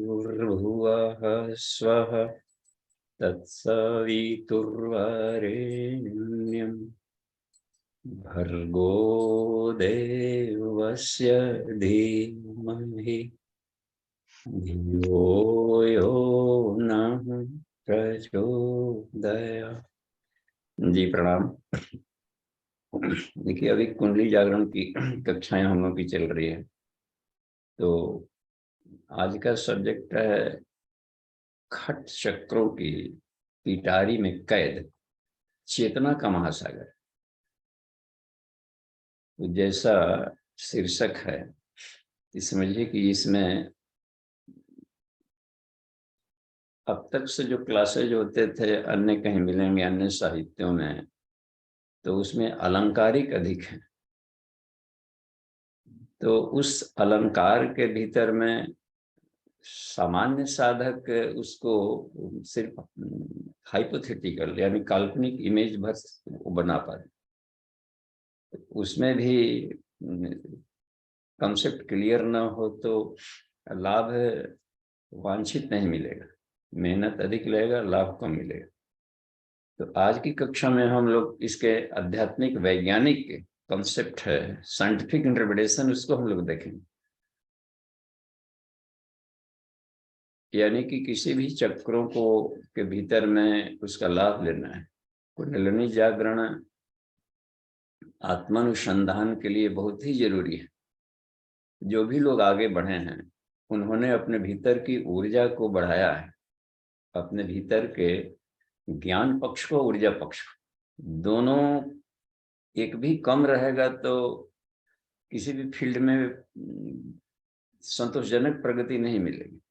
भूर्भुवः स्वः तत्सवितुर्वरेण्यं भर्गो देवस्य धीमहि धियो यो नः प्रचोदयात्। जी प्रणाम। देखिए, अभी कुंडली जागरण की कक्षाएं हम लोग की चल रही है। तो आज का सब्जेक्ट है खट चक्रों की पिटारी में कैद, चेतना का महासागर। तो जैसा शीर्षक है, समझिए कि इसमें अब तक से जो क्लासेज होते थे, अन्य कहीं मिलेंगे अन्य साहित्यों में, तो उसमें अलंकारिक अधिक है। तो उस अलंकार के भीतर में सामान्य साधक उसको सिर्फ हाइपोथेटिकल यानी काल्पनिक इमेज भर वो बना पाए। उसमें भी कंसेप्ट क्लियर ना हो तो लाभ वांछित नहीं मिलेगा, मेहनत अधिक लगेगा, लाभ कम मिलेगा। तो आज की कक्षा में हम लोग इसके आध्यात्मिक वैज्ञानिक कंसेप्ट है, साइंटिफिक इंटरप्रिटेशन, उसको हम लोग देखेंगे। यानी कि किसी भी चक्रों को के भीतर में उसका लाभ लेना है। कुंडलिनी जागरण आत्मानुसंधान के लिए बहुत ही जरूरी है। जो भी लोग आगे बढ़े हैं, उन्होंने अपने भीतर की ऊर्जा को बढ़ाया है, अपने भीतर के ज्ञान पक्ष को, ऊर्जा पक्ष को। दोनों एक भी कम रहेगा तो किसी भी फील्ड में संतोषजनक प्रगति नहीं मिलेगी।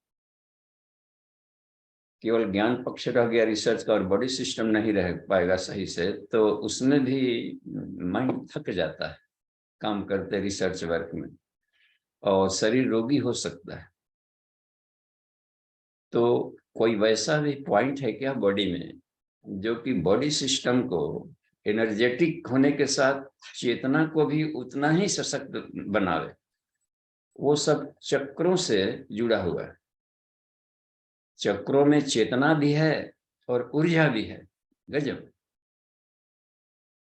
केवल ज्ञान पक्ष रह गया रिसर्च का और बॉडी सिस्टम नहीं रह पाएगा सही से, तो उसमें भी माइंड थक जाता है काम करते रिसर्च वर्क में, और शरीर रोगी हो सकता है। तो कोई वैसा भी पॉइंट है क्या बॉडी में जो कि बॉडी सिस्टम को एनर्जेटिक होने के साथ चेतना को भी उतना ही सशक्त बनावे? वो सब चक्रों से जुड़ा हुआ है। चक्रों में चेतना भी है और ऊर्जा भी है। गजब!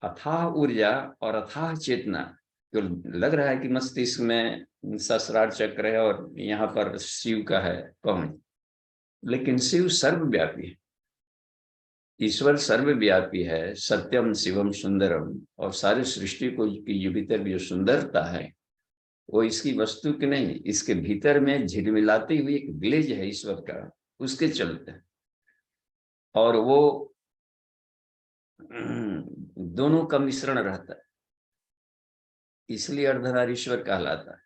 अथाह ऊर्जा और अथाह चेतना। तो लग रहा है कि मस्तिष्क में सहस्रार चक्र है और यहाँ पर शिव का है पहुंच, लेकिन शिव सर्वव्यापी है। ईश्वर सर्वव्यापी है, सत्यम शिवम सुंदरम। और सारी सृष्टि को की भीतर भी जो सुंदरता है वो इसकी वस्तु की नहीं, इसके भीतर में झिलमिलाती हुई एक ग्लेज है ईश्वर का, उसके चलते। और वो दोनों का मिश्रण रहता है, इसलिए अर्धनारीश्वर कहलाता है।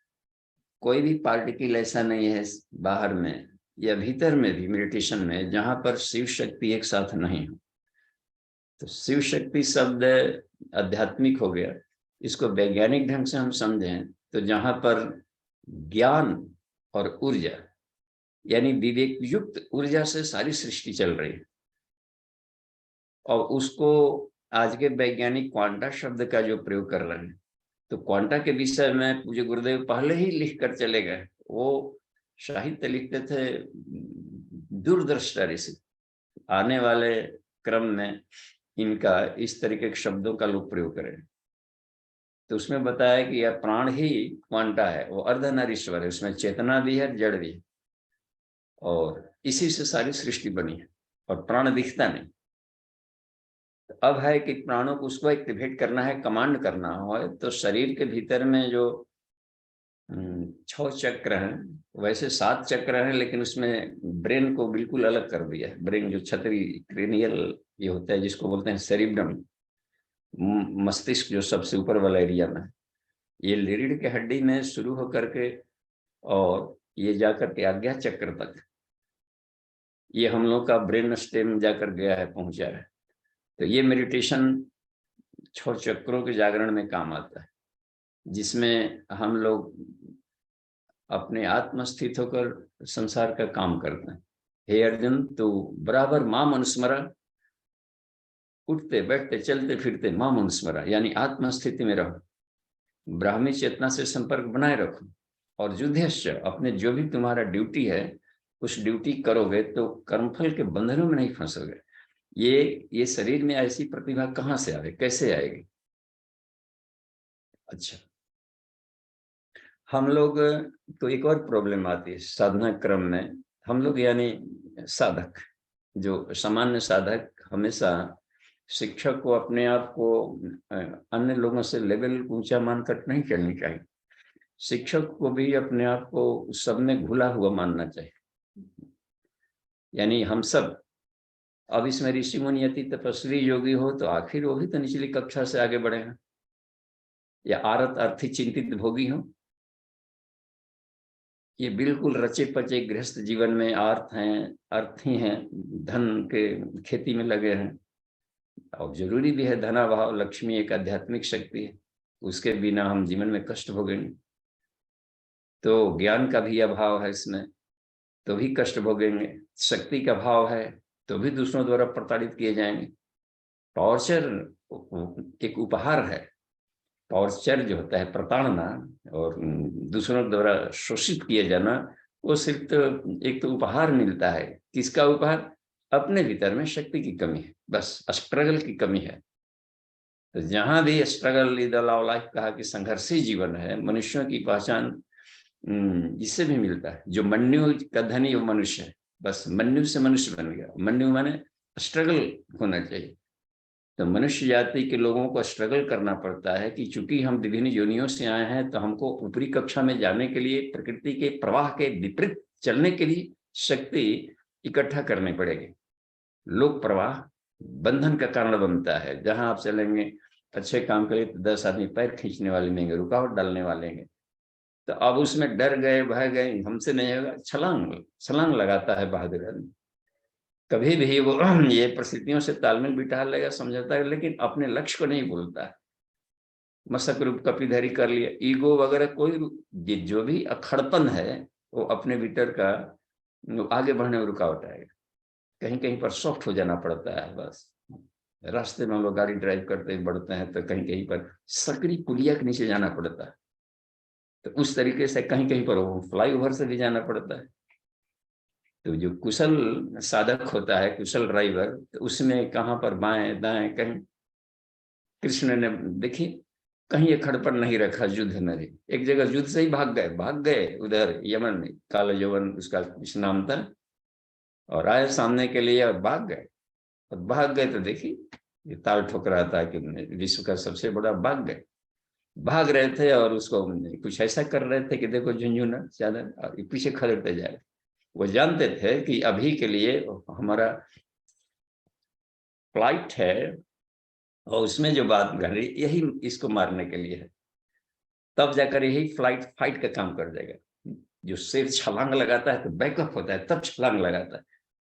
कोई भी पार्टिकल ऐसा नहीं है बाहर में या भीतर में भी मेडिटेशन में जहां पर शिव शक्ति एक साथ नहीं हो। तो शिव शक्ति शब्द आध्यात्मिक हो गया। इसको वैज्ञानिक ढंग से हम समझें तो जहां पर ज्ञान और ऊर्जा यानी विवेक युक्त ऊर्जा से सारी सृष्टि चल रही है, और उसको आज के वैज्ञानिक क्वांटा शब्द का जो प्रयोग कर रहे हैं, तो क्वांटा के विषय में पूज्य गुरुदेव पहले ही लिख कर चले गए। वो साहित्य लिखते थे दूरदृष्टा ऋषि। आने वाले क्रम में इनका इस तरीके के शब्दों का लोग प्रयोग करें। तो उसमें बताया कि यह प्राण ही क्वांटा है, वो अर्धनारीश्वर है, उसमें चेतना भी है, जड़ भी है, और इसी से सारी सृष्टि बनी है, और प्राण दिखता नहीं। तो अब है कि प्राणों को उसको एक्टिवेट करना है, कमांड करना हो, तो शरीर के भीतर में जो 6 चक्र हैं, वैसे 7 चक्र हैं, लेकिन उसमें ब्रेन को बिल्कुल अलग कर दिया है। ब्रेन जो छतरी क्रेनियल ये होता है, जिसको बोलते हैं सेरिब्रम, मस्तिष्क जो सबसे ऊपर वाला एरिया में, ये रीढ़ के हड्डी में शुरू होकर के और ये जाकर के आज्ञा चक्र तक, ये हम लोग का ब्रेन स्टेम जाकर गया है, पहुंचा है। तो ये मेडिटेशन 6 चक्रों के जागरण में काम आता है, जिसमें हम लोग अपने आत्मस्थित होकर संसार का काम करते हैं। हे अर्जुन, तो बराबर माम अनुस्मरण, उठते बैठते चलते फिरते मां स्मरा, यानी आत्म स्थिति में रहो, ब्राह्मी चेतना से संपर्क बनाए रखो, और युद्धश्च, अपने जो भी तुम्हारा ड्यूटी है उस ड्यूटी करोगे तो कर्मफल के बंधनों में नहीं फंसोगे। ये शरीर में ऐसी प्रतिभा कहाँ से आए, कैसे आएगी? अच्छा, हम लोग तो एक और प्रॉब्लम आती है साधना क्रम में। हम लोग यानी साधक, जो सामान्य साधक, हमेशा शिक्षक को अपने आप को अन्य लोगों से लेवल ऊंचा मानकर नहीं चलनी चाहिए। शिक्षक को भी अपने आप को सब में घुला हुआ मानना चाहिए। यानी हम सब, अब इसमें ऋषि मुनि अति तपस्वी योगी हो तो आखिर वो भी तो निचली कक्षा से आगे बढ़े हैं, या आरत अर्थी चिंतित भोगी हो। ये बिल्कुल रचे पचे गृहस्थ जीवन में अर्थ हैं, अर्थी हैं, धन के खेती में लगे हैं। और जरूरी भी है, धनाभाव लक्ष्मी एक आध्यात्मिक शक्ति है, उसके बिना हम जीवन में कष्ट भोगेंगे। तो ज्ञान का भी अभाव है इसमें, तो भी कष्ट भोगेंगे। शक्ति का भाव है तो भी दूसरों द्वारा प्रताड़ित किए जाएंगे। टॉर्चर एक उपहार है। टॉर्चर जो होता है, प्रताड़ना और दूसरों द्वारा शोषित किए जाना, वो सिर्फ तो एक तो उपहार मिलता है। किसका उपहार? अपने भीतर में शक्ति की कमी है, बस स्ट्रगल की कमी है। तो जहां भी struggle is the love of life कहा कि संघर्षी जीवन है, मनुष्यों की पहचान इससे भी मिलता है। जो मन्यु का धनी वो मनुष्य है, बस मन्यु से मनुष्य बन गया। मन्यु माने स्ट्रगल होना चाहिए। तो मनुष्य जाति के लोगों को स्ट्रगल करना पड़ता है कि चूंकि हम विभिन्न योनियों से आए हैं, तो हमको ऊपरी कक्षा में जाने के लिए प्रकृति के प्रवाह के विपरीत चलने के लिए शक्ति इकट्ठा करनी पड़ेगी। लोक प्रवाह बंधन का कारण बनता है। जहां आप चलेंगे अच्छे काम के लिए तो 10 आदमी पैर खींचने वाले मिलेंगे, रुकावट डालने वाले हैं। तो अब उसमें डर गए, भय गए, हमसे नहीं होगा, छलांग लगाता है बहादुर आदमी। कभी भी वो ये परिस्थितियों से तालमेल बिठा लेगा, समझाता है, लेकिन अपने लक्ष्य को नहीं भूलता है। मशक रूप कपिधरी कर लिया, ईगो वगैरह कोई जो भी अखड़पन है वो अपने भीतर का आगे बढ़ने में रुकावट आएगा। कहीं कहीं पर सॉफ्ट हो जाना पड़ता है। बस रास्ते में हम लोग गाड़ी ड्राइव करते बढ़ते हैं तो कहीं कहीं पर सकरी पुलिया के नीचे जाना पड़ता है। तो उस तरीके से कहीं कहीं पर वो फ्लाईओवर से भी जाना पड़ता है। तो जो कुशल साधक होता है, कुशल ड्राइवर, तो उसमें कहाँ पर बाएं दाएं, कहीं कृष्ण ने देखी कहीं ये खड़पन नहीं रखा। युद्ध में भी एक जगह युद्ध से ही भाग गए उधर यमन में, काला यौवन उसका कुछ नाम था, और आए सामने के लिए और भाग गए तो देखी ये ताल ठोक रहा था कि विश्व का सबसे बड़ा, भाग रहे थे और उसको कुछ ऐसा कर रहे थे कि देखो झुंझुना ज्यादा पीछे खड़े जाए। वो जानते थे कि अभी के लिए हमारा फ्लाइट है और उसमें जो बात घड़ी यही इसको मारने के लिए है, तब जाकर यही फ्लाइट फाइट का काम कर जाएगा। जो शेर छलांग लगाता है तो बैकअप होता है, तब छलांग लगाता है।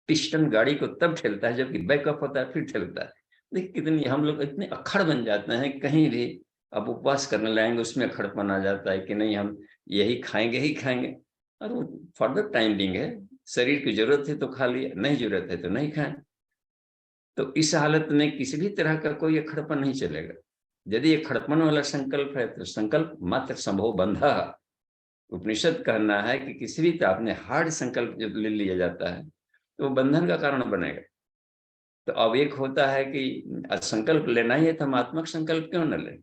पिस्टन गाड़ी को तब ठेलता है जबकि बैकअप होता है, फिर ठेलता है। देखिए कितनी हम लोग इतने अखड़ बन जाते हैं, कहीं भी अब उपवास करने लगेंगे उसमें अखड़पन आ जाता है कि नहीं हम यही खाएंगे ही खाएंगे, और वो फर्दर टाइमिंग है। शरीर की जरूरत है तो खा लिया, नहीं जरूरत है तो नहीं खाएं। तो इस हालत में किसी भी तरह का कोई अखड़पन नहीं चलेगा। यदि अखड़पन वाला संकल्प है तो संकल्प मात्र संभव बंधा। उपनिषद कहना है कि किसी भी तरह अपने हार्ड संकल्प जब ले लिया जाता है तो वो बंधन का कारण बनेगा। तो अब एक होता है कि संकल्प लेना ही है तो हम आत्मक संकल्प क्यों न लें।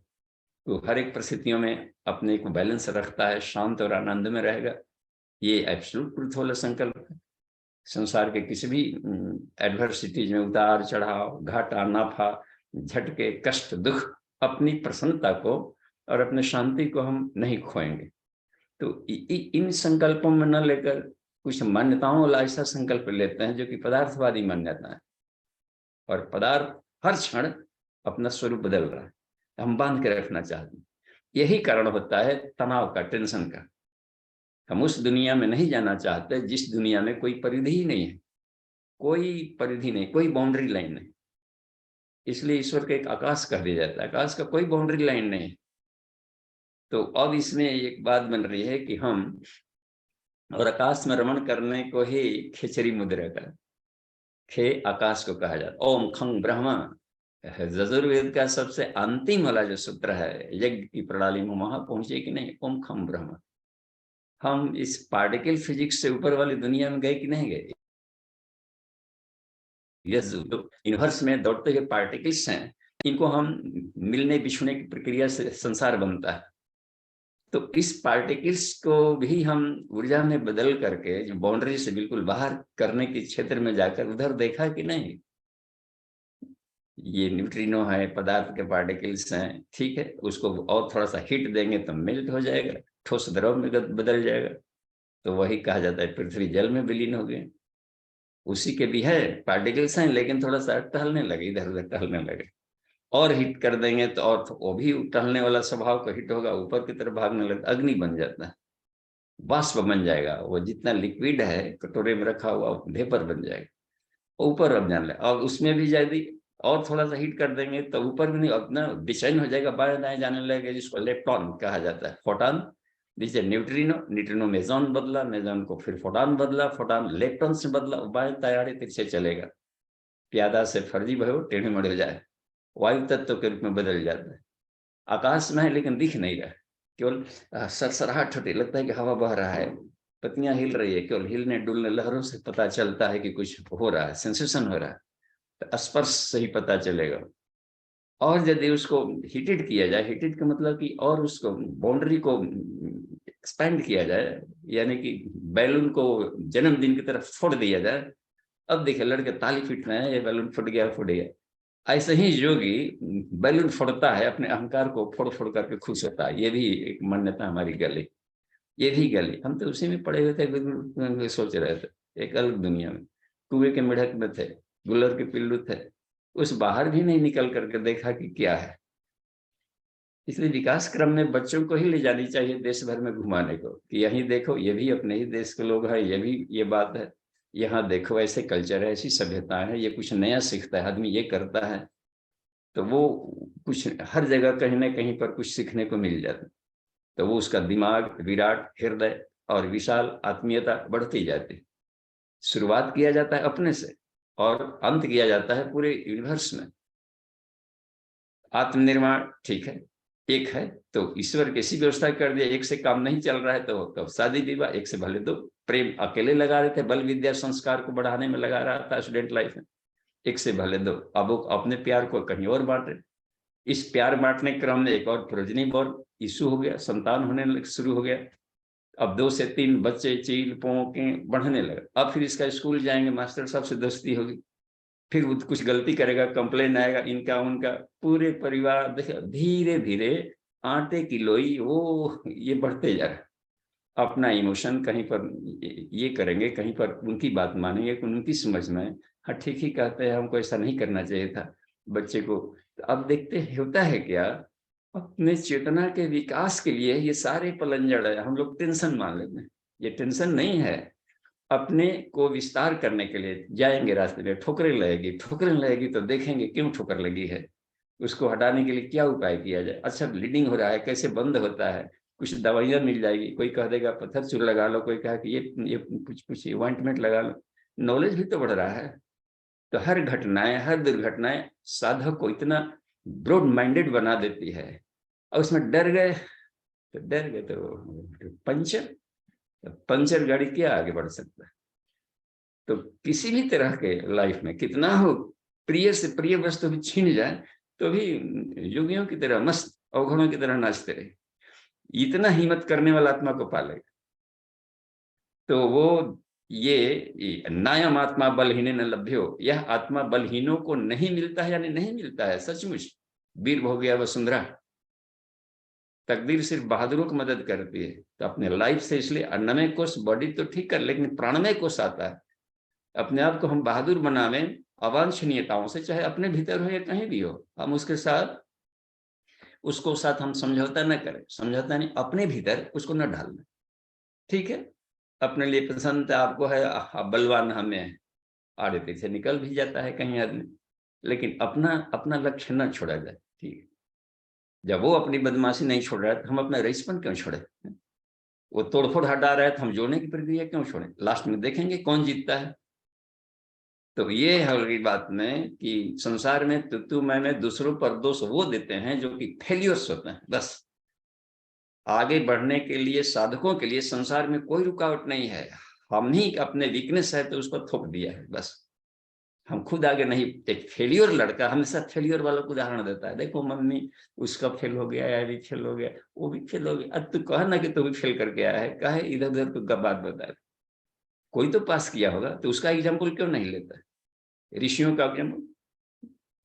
तो हर एक परिस्थितियों में अपने को बैलेंस रखता है, शांत और आनंद में रहेगा। ये एब्सोल्यूट ट्रुथ वाला संकल्प है। संसार के किसी भी एडवर्सिटीज में उतार चढ़ाव, घाटा नाफा, झटके, कष्ट, दुख, अपनी प्रसन्नता को और अपने शांति को हम नहीं खोएंगे। तो इन संकल्पों में न लेकर कुछ मान्यताओं वाला ऐसा संकल्प लेते हैं जो कि पदार्थवादी मान्यता है, और पदार्थ हर क्षण अपना स्वरूप बदल रहा है, हम बांध के रखना चाहते हैं। यही कारण होता है तनाव का, टेंशन का। हम उस दुनिया में नहीं जाना चाहते जिस दुनिया में कोई परिधि ही नहीं है, कोई परिधि नहीं, कोई बाउंड्री लाइन नहीं। इसलिए ईश्वर का एक आकाश कह दिया जाता है, आकाश का कोई बाउंड्री लाइन नहीं है। तो अब इसमें एक बात बन रही है कि हम और आकाश में रमण करने को ही खिचड़ी मुद्रा का खे आकाश को कहा जाता। ओम खंग ब्रह्मा, यजुर्वेद का सबसे अंतिम वाला जो सूत्र है यज्ञ की प्रणाली में, वहां पहुंचे कि नहीं, ओम खम ब्रह्म। हम इस पार्टिकल फिजिक्स से ऊपर वाली दुनिया में गए कि नहीं गए? यस, जो यूनिवर्स में दौड़ते हुए पार्टिकल्स हैं, इनको हम मिलने बिछुने की प्रक्रिया से संसार बनता है। तो इस पार्टिकल्स को भी हम ऊर्जा में बदल करके जो बाउंड्री से बिल्कुल बाहर करने के क्षेत्र में जाकर उधर देखा कि नहीं, ये न्यूट्रिनो है, पदार्थ के पार्टिकल्स हैं, ठीक है, उसको और थोड़ा सा हीट देंगे तो मेल्ट हो जाएगा, ठोस द्रव में बदल जाएगा। तो वही कहा जाता है पृथ्वी जल में विलीन हो गई। उसी के भी है पार्टिकल्स हैं, लेकिन थोड़ा सा टहलने लगे, इधर उधर टहलने लगे। और हिट कर देंगे तो और वो भी टहलने वाला स्वभाव का हिट होगा, ऊपर की तरफ भागने लगता, अग्नि बन जाता है, वाष्प बन जाएगा। वो जितना लिक्विड है कटोरे में रखा हुआ वेपर बन जाएगा, ऊपर अब जाने लगे। और उसमें भी यदि और थोड़ा सा हीट कर देंगे तो ऊपर भी नहीं, अपना बेचैन हो जाएगा, बाएं दाएं जाने लगेगा, जिसको इलेक्ट्रॉन कहा जाता है, फोटॉन। जैसे न्यूट्रिनो, न्यूट्रिनो मेजॉन बदला, मेजॉन को फिर फोटॉन बदला, फोटॉन इलेक्ट्रॉन से बदला, बाएं तैयारी तिरछे चलेगा, प्यादा से फर्जी भयो टेढ़े मड़ जाए, वायु तत्व के रूप में बदल जाता है। आकाश में है लेकिन दिख नहीं रहा, केवल सरसराहट होती, लगता है कि हवा बह रहा है, पत्तियां हिल रही है, केवल हिलने डुलने लहरों से पता चलता है कि कुछ हो रहा है, सेंसेशन हो रहा है, तो स्पर्श से ही पता चलेगा। और यदि उसको हीटेड किया जाए, हीटेड का मतलब कि और उसको बाउंड्री को एक्सपेंड किया जाए, यानी कि बैलून को जन्मदिन की तरफ फोड़ दिया जाए, अब देखिए लड़के ताली पीट रहे हैं, ये बैलून फट गया फट गया। ऐसे ही योगी बैलून फोड़ता है, अपने अहंकार को फोड़ फोड़ करके खुश होता है। ये भी एक मान्यता हमारी गली, ये भी गली, हम तो उसी में पड़े हुए थे, सोच रहे थे एक अलग दुनिया में, कुएं के मिढ़क में थे, गुलर के पिल्लू थे, उस बाहर भी नहीं निकल करके देखा कि क्या है। इसलिए विकास क्रम में बच्चों को ही ले जानी चाहिए देश भर में घुमाने को, कि यही देखो ये भी अपने ही देश के लोग हैं, ये भी ये बात है, यहाँ देखो ऐसे कल्चर है, ऐसी सभ्यता है, ये कुछ नया सीखता है आदमी, ये करता है, तो वो कुछ हर जगह कहीं ना कहीं पर कुछ सीखने को मिल जाता है। तो वो उसका दिमाग, विराट हृदय और विशाल आत्मीयता बढ़ती जाती। शुरुआत किया जाता है अपने से और अंत किया जाता है पूरे यूनिवर्स में। आत्मनिर्माण ठीक है, एक है तो ईश्वर कैसी व्यवस्था कर दिया, एक से काम नहीं चल रहा है तो शादी विवाह, एक से भले दो। प्रेम अकेले लगा रहे थे, बल विद्या संस्कार को बढ़ाने में लगा रहा था स्टूडेंट लाइफ में, एक से भले दो। अब वो अपने प्यार को कहीं और बांट रहे, इस प्यार बांटने क्रम में एक और प्रोजनी बॉर्न इशू हो गया, संतान होने शुरू हो गया। अब 2 से 3 बच्चे चील पोके बढ़ने लगे। अब फिर इसका स्कूल जाएंगे, मास्टर साहब से दोस्ती होगी, फिर वो कुछ गलती करेगा, कंप्लेन आएगा, इनका उनका, पूरे परिवार देखिए धीरे धीरे आटे की लोई वो ये बढ़ते जा रहा है। अपना इमोशन कहीं पर ये करेंगे, कहीं पर उनकी बात मानेंगे, उनकी समझ में, हाँ ठीक ही कहते हैं, हमको ऐसा नहीं करना चाहिए था बच्चे को। तो अब देखते होता है क्या, अपने चेतना के विकास के लिए ये सारे पलंजड़ है, हम लोग टेंशन मान लेते हैं, ये टेंशन नहीं है। अपने को विस्तार करने के लिए जाएंगे, रास्ते में ठोकरें लगेगी, ठोकरें लगेगी तो देखेंगे क्यों ठोकर लगी है, उसको हटाने के लिए क्या उपाय किया जाए। अच्छा ब्लीडिंग हो रहा है, कैसे बंद होता है, कुछ दवाइयां मिल जाएगी, कोई कह देगा पत्थर चूर लगा लो, कोई कहा कि ये कुछ ऑइंटमेंट लगा लो। नॉलेज भी तो बढ़ रहा है। तो हर घटनाएं, हर दुर्घटनाएं साधक को इतना ब्रॉड माइंडेड बना देती है, और उसमें डर गए तो पंचर, पंचर गाड़ी क्या आगे बढ़ सकता है। तो किसी भी तरह के लाइफ में कितना हो प्रिय से प्रिय वस्तु भी छीन जाए तो भी योगियों की तरह मस्त अवघड़ों की तरह नाचते रहे, इतना हिम्मत करने वाला आत्मा को पालेगा। तो वो ये नायम आत्मा बलहीने न लभ्यो, यह आत्मा बलहीनों को नहीं मिलता है, यानी नहीं मिलता है सचमुच। वीर हो गया वसुंधरा, तकदीर सिर्फ बहादुरों की मदद करती है। तो अपने लाइफ से, इसलिए अन्नमय कोष बॉडी तो ठीक कर, लेकिन प्राणमय कोष आता है, अपने आप को हम बहादुर बनावे अवांछनीयताओं से, चाहे अपने भीतर हो या कहीं भी हो, हम उसके साथ हम समझौता न करें, समझौता नहीं, अपने भीतर उसको न डालना। ठीक है, अपने लिए पसंद आपको है, बलवान हमें है, आड़े पीछे निकल भी जाता है कहीं आदमी, लेकिन अपना अपना लक्ष्य न छोड़ा जाए। ठीक है, जब वो अपनी बदमाशी नहीं छोड़ रहा है तो हम अपना रईसपन क्यों छोड़े, वो तोड़फोड़ हटा रहा है तो हम जोड़ने की प्रक्रिया क्यों छोड़े। लास्ट में देखेंगे कौन जीतता है। तो ये है बड़ी बात में कि संसार में तू मैं दूसरों पर दोष वो देते हैं जो कि फेलियर्स होते हैं। बस आगे बढ़ने के लिए, साधकों के लिए संसार में कोई रुकावट नहीं है, हम ही अपने वीकनेस है तो उस पर थोप दिया है बस। हम खुद आगे नहीं। एक फेलियर लड़का हमेशा फेलियर वालों को उदाहरण देता है, देखो मम्मी उसका फेल हो गया, भी फेल हो गया, वो भी फेल हो गया, अब तू कह ना कि तू भी फेल करके आया है, कहे इधर उधर को बात बता। कोई तो पास किया होगा, तो उसका एग्जाम्पल क्यों नहीं लेता है? ऋषियों का एग्जाम्पल,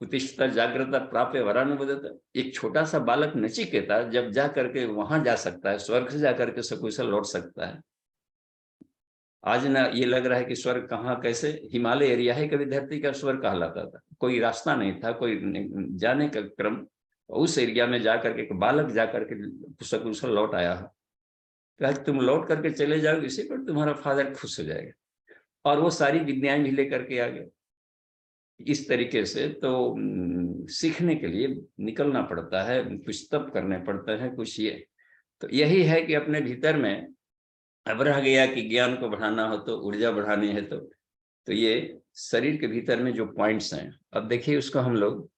उत्तिष्ठता जागृता प्राप्य वरानुबद्धता। एक छोटा सा बालक नचिकेता जब जा करके वहां जा सकता है, स्वर्ग से जा करके सकुशल लौट सकता है। आज ना ये लग रहा है कि स्वर्ग कहाँ कैसे, हिमालय एरिया है, कभी धरती का स्वर्ग कहलाता था, कोई रास्ता नहीं था, कोई जाने का क्रम। उस एरिया में जाकर के बालक जाकर के सकुशल लौट आया है, तो आज तुम लौट करके चले जाओगे, इसी पर तुम्हारा फादर खुश हो जाएगा, और वो सारी विद्याएं भी लेकर के आ गए। इस तरीके से तो सीखने के लिए निकलना पड़ता है, कुछ तप करने पड़ते हैं, कुछ ये। तो यही है कि अपने भीतर में अब रह गया कि ज्ञान को बढ़ाना हो तो, ऊर्जा बढ़ानी है तो ये शरीर के भीतर में जो पॉइंट्स हैं, अब देखिए उसको हम लोग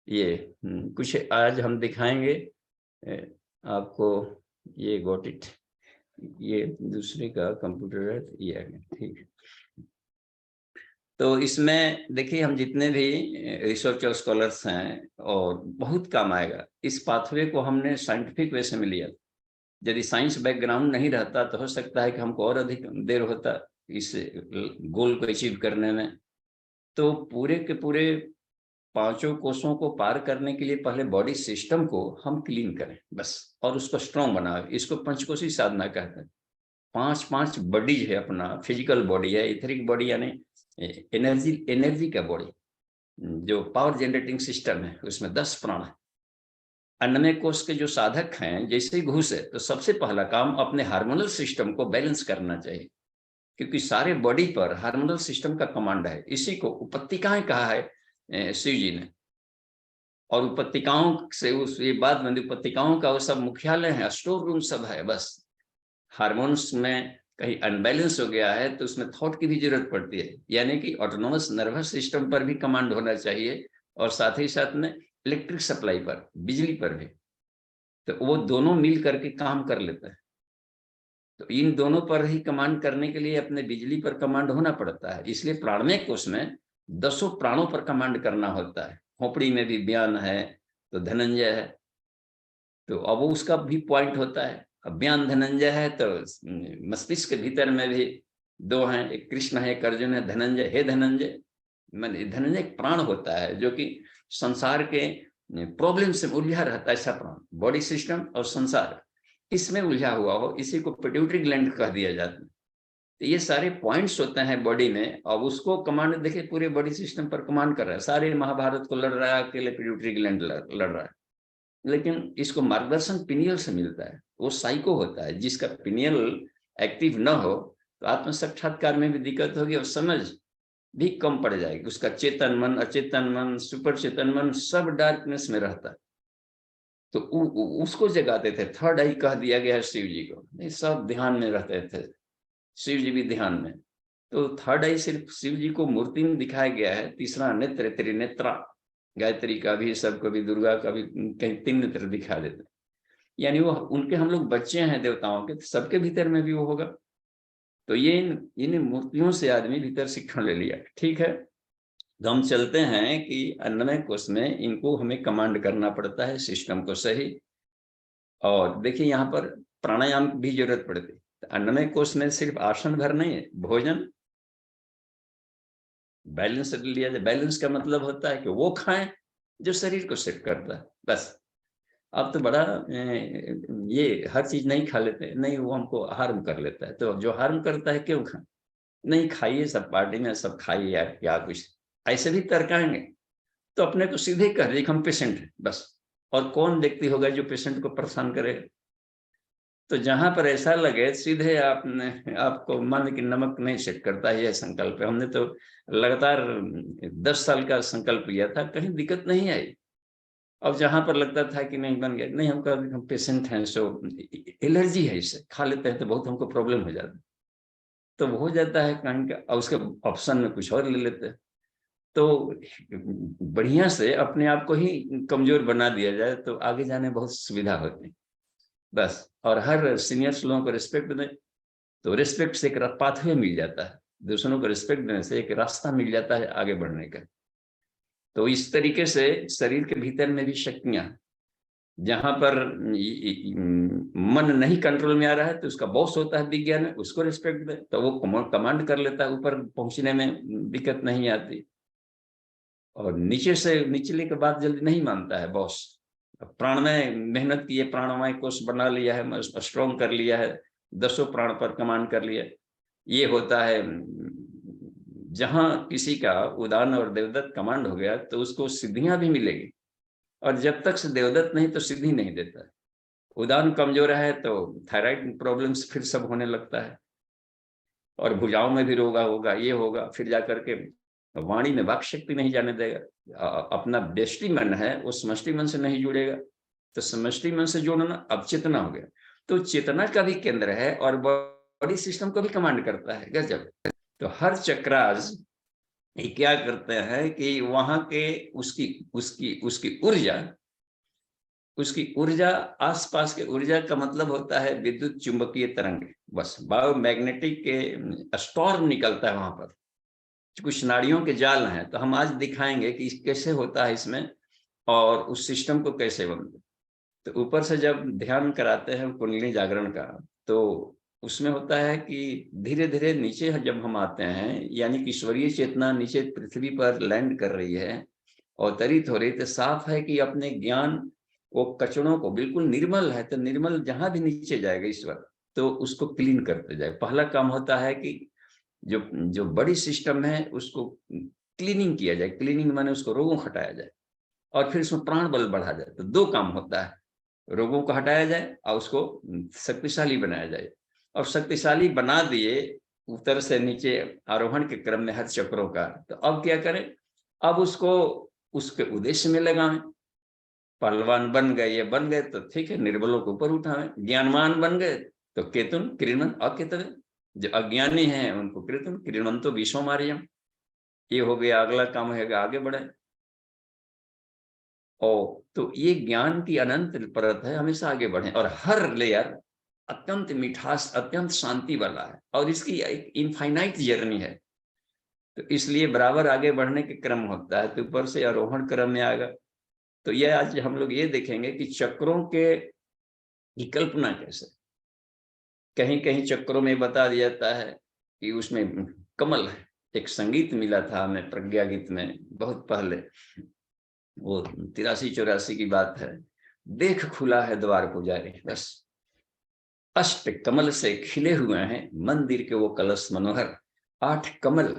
ये कुछ आज हम दिखाएंगे आपको। ये गॉट इट, ये दूसरे का कंप्यूटर है, ये आ गया, ठीक है। तो इसमें देखिए हम जितने भी रिसर्च और स्कॉलर्स हैं, और बहुत काम आएगा। इस पाथवे को हमने साइंटिफिक वे से में लिया। यदि साइंस बैकग्राउंड नहीं रहता तो हो सकता है कि हमको और अधिक देर होता इस गोल को अचीव करने में। तो पूरे के पूरे पांचों कोषों को पार करने के लिए पहले बॉडी सिस्टम को हम क्लीन करें बस, और उसको स्ट्रॉन्ग बनाए। इसको पंचकोशी साधना कहते हैं। पांच बॉडीज है, अपना फिजिकल बॉडी है, इथरिक बॉडी यानी एनर्जी का बॉडी, जो पावर जनरेटिंग सिस्टम है, उसमें 10 प्राण है। अन्नमय कोष के जो साधक हैं, जैसे ही घुसे तो सबसे पहला काम अपने हार्मोनल सिस्टम को बैलेंस करना चाहिए, क्योंकि सारे बॉडी पर हार्मोनल सिस्टम का कमांड है। इसी को उपत्तिकाएं कहा है शिव जी ने, और उपत्तिकाओं से उस ये बात में, उपत्तिकाओं का वो सब मुख्यालय है, स्टोर रूम सब है। बस हार्मोन्स में कहीं अनबैलेंस हो गया है तो उसमें थॉट की भी जरूरत पड़ती है, यानी कि ऑटोनोमस नर्वस सिस्टम पर भी कमांड होना चाहिए, और साथ ही साथ में इलेक्ट्रिक सप्लाई पर, बिजली पर भी। तो वो दोनों मिल करके काम कर लेता है। तो इन दोनों पर ही कमांड करने के लिए अपने बिजली पर कमांड होना पड़ता है। इसलिए प्राणमय कोष में 10 प्राणों पर कमांड करना होता है। खोपड़ी में भी ब्यान है, तो धनंजय है, तो अब उसका भी पॉइंट होता है। अब ब्यान धनंजय है तो मस्तिष्क के भीतर में भी 2 हैं, एक कृष्ण है, एक अर्जुन है। धनंजय, हे धनंजय, मैंने धनंजय एक प्राण होता है जो कि संसार के प्रॉब्लम से उलझा रहता है। ऐसा प्राण, बॉडी सिस्टम और संसार इसमें उलझा हुआ हो, इसी को पिट्यूटरी ग्लैंड कह दिया जाता है। तो ये सारे पॉइंट्स होते हैं बॉडी में, और उसको कमांड देखिए पूरे बॉडी सिस्टम पर कमांड कर रहा है। सारे महाभारत को लड़ रहा है अकेले, पिट्यूटरी ग्लैंड लड़ रहा है। लेकिन इसको मार्गदर्शन पिनियल से मिलता है। वो साइको होता है, जिसका पिनियल एक्टिव न हो तो आत्म साक्षात्कार में भी दिक्कत होगी, और समझ भी कम पड़ जाएगी। उसका चेतन मन, अचेतन मन, सुपर चेतन मन सब डार्कनेस में रहता है। तो उसको जगाते थे। थर्ड आई कह दिया गया है शिव जी को, नहीं सब ध्यान में रहते थे, शिव जी भी ध्यान में। तो थर्ड आई सिर्फ शिव जी को मूर्ति में दिखाया गया है। तीसरा नेत्र, त्रिनेत्रा, गायत्री का भी, सबको भी, दुर्गा का भी कहीं 3 नेत्र दिखा देते, यानी वो उनके हम लोग बच्चे हैं देवताओं के, सबके भीतर में भी वो होगा। तो ये इन मूर्तियों से आदमी भीतर शिक्षण ले लिया, ठीक है। तो हम चलते हैं कि अन्नमय कोष में इनको हमें कमांड करना पड़ता है, सिस्टम को सही। और देखिए यहाँ पर प्राणायाम की भी जरूरत पड़ती है। तो अन्नमय कोष में सिर्फ आसन भर नहीं है, भोजन बैलेंस लिया जाए। बैलेंस का मतलब होता है कि वो खाएं जो शरीर को सेट करता है बस। अब तो बड़ा ये हर चीज नहीं खा लेते, नहीं वो हमको हार्म कर लेता है, तो जो हार्म करता है क्यों खाएं? नहीं खाइए, सब पार्टी में सब खाइए यार, क्या कुछ ऐसे भी तर्काएंगे तो अपने को सीधे कह रहे हम पेशेंट हैं बस। और कौन व्यक्ति होगा जो पेशेंट को परेशान करे? तो जहां पर ऐसा लगे सीधे आपने आपको मान कि नमक नहीं सेट करता है, यह संकल्प है। हमने तो लगातार 10 साल का संकल्प लिया था, कहीं दिक्कत नहीं आई। अब जहां पर लगता था कि नहीं बन गया, नहीं हम पेशेंट हैं, सो एलर्जी है, इससे खा लेते हैं तो बहुत हमको प्रॉब्लम हो जाता है। तो हो जाता है कहीं का, और उसके ऑप्शन में कुछ और ले लेते हैं। तो बढ़िया से अपने आप को ही कमजोर बना दिया जाए तो आगे जाने बहुत सुविधा होती है बस। और हर सीनियर्स लोगों को रिस्पेक्ट दें तो रिस्पेक्ट से एक पाथवे मिल जाता है, दूसरों को रिस्पेक्ट देने से एक रास्ता मिल जाता है आगे बढ़ने का। तो इस तरीके से शरीर के भीतर में भी शक्तियां, जहां पर मन नहीं कंट्रोल में आ रहा है तो उसका बॉस होता है विज्ञान में, उसको रिस्पेक्ट दे तो वो कमांड कर लेता है, ऊपर पहुंचने में दिक्कत नहीं आती। और नीचे से निचले के बाद जल्दी नहीं मानता है बॉस। प्राणमय मेहनत की है, प्राणमय कोष बना लिया है, स्ट्रॉन्ग कर लिया है, 10 प्राण पर कमांड कर लिया। ये होता है जहां किसी का उदान और देवदत्त कमांड हो गया तो उसको सिद्धियां भी मिलेगी, और जब तक से देवदत्त नहीं तो सिद्धि नहीं देता है। उदान कमजोर है तो थायराइड प्रॉब्लम्स फिर सब होने लगता है, और भुजाओं में भी रोगा होगा, ये होगा, फिर जाकर के वाणी में वाक शक्ति नहीं जाने देगा। अपना व्यष्टि मन है वो समष्टि मन से नहीं जुड़ेगा, तो समष्टि मन से जोड़ना अब चेतना हो गया। तो चेतना का भी केंद्र है और बॉडी सिस्टम को भी कमांड करता है। गजब। तो हर चक्रास ये क्या करते हैं कि वहां के उसकी उसकी उसकी ऊर्जा आसपास के ऊर्जा का मतलब होता है विद्युत चुंबकीय तरंग, बस बायोमैग्नेटिक के स्टॉर्म निकलता है वहां पर। कुछ नाड़ियों के जाल हैं तो हम आज दिखाएंगे कि कैसे होता है इसमें और उस सिस्टम को कैसे बनते। तो ऊपर से जब ध्यान कराते हैं कुंडली जागरण का तो उसमें होता है कि धीरे धीरे नीचे जब हम आते हैं, यानी कि ईश्वरीय चेतना नीचे पृथ्वी पर लैंड कर रही है, अवतरित हो रही, तो साफ है कि अपने ज्ञान वो कचड़ों को बिल्कुल निर्मल है, तो निर्मल जहां भी नीचे जाएगा ईश्वर तो उसको क्लीन करते जाए। पहला काम होता है कि जो जो बड़ी सिस्टम है उसको क्लीनिंग किया जाए, क्लीनिंग माने उसको रोगों हटाया जाए और फिर उसमें प्राण बल बढ़ा जाए। तो 2 काम होता है, रोगों को हटाया जाए और उसको शक्तिशाली बनाया जाए। और शक्तिशाली बना दिए ऊपर से नीचे आरोहण के क्रम में हर चक्रों का, तो अब क्या करें, अब उसको उसके उद्देश्य में लगाएं। पहलवान बन गए, ये बन गए तो ठीक है, निर्बलों को ऊपर उठाएं। ज्ञानवान बन गए तो केतुन क्रीडन अकेतन, जो अज्ञानी हैं उनको कृतन क्रीडन तो विश्व मारियम। ये हो गया, अगला काम है आगे बढ़े। और तो ये ज्ञान की अनंत परत है, हमेशा आगे बढ़े। और हर लेयर अत्यंत मिठास, अत्यंत शांति वाला है और इसकी एक इनफाइनाइट जर्नी है। तो इसलिए बराबर आगे बढ़ने के क्रम होता है, तो ऊपर से आरोहण क्रम में आएगा। तो ये आज हम लोग ये देखेंगे कि चक्रों के की कल्पना कैसे। कहीं कहीं चक्रों में बता दिया जाता है कि उसमें कमल है। एक संगीत मिला था हमें प्रज्ञा गीत में बहुत पहले, वो 83-84 की बात है। देख खुला है द्वार पुजारी, बस अष्ट कमल से खिले हुए हैं मंदिर के वो कलश मनोहर। 8 कमल,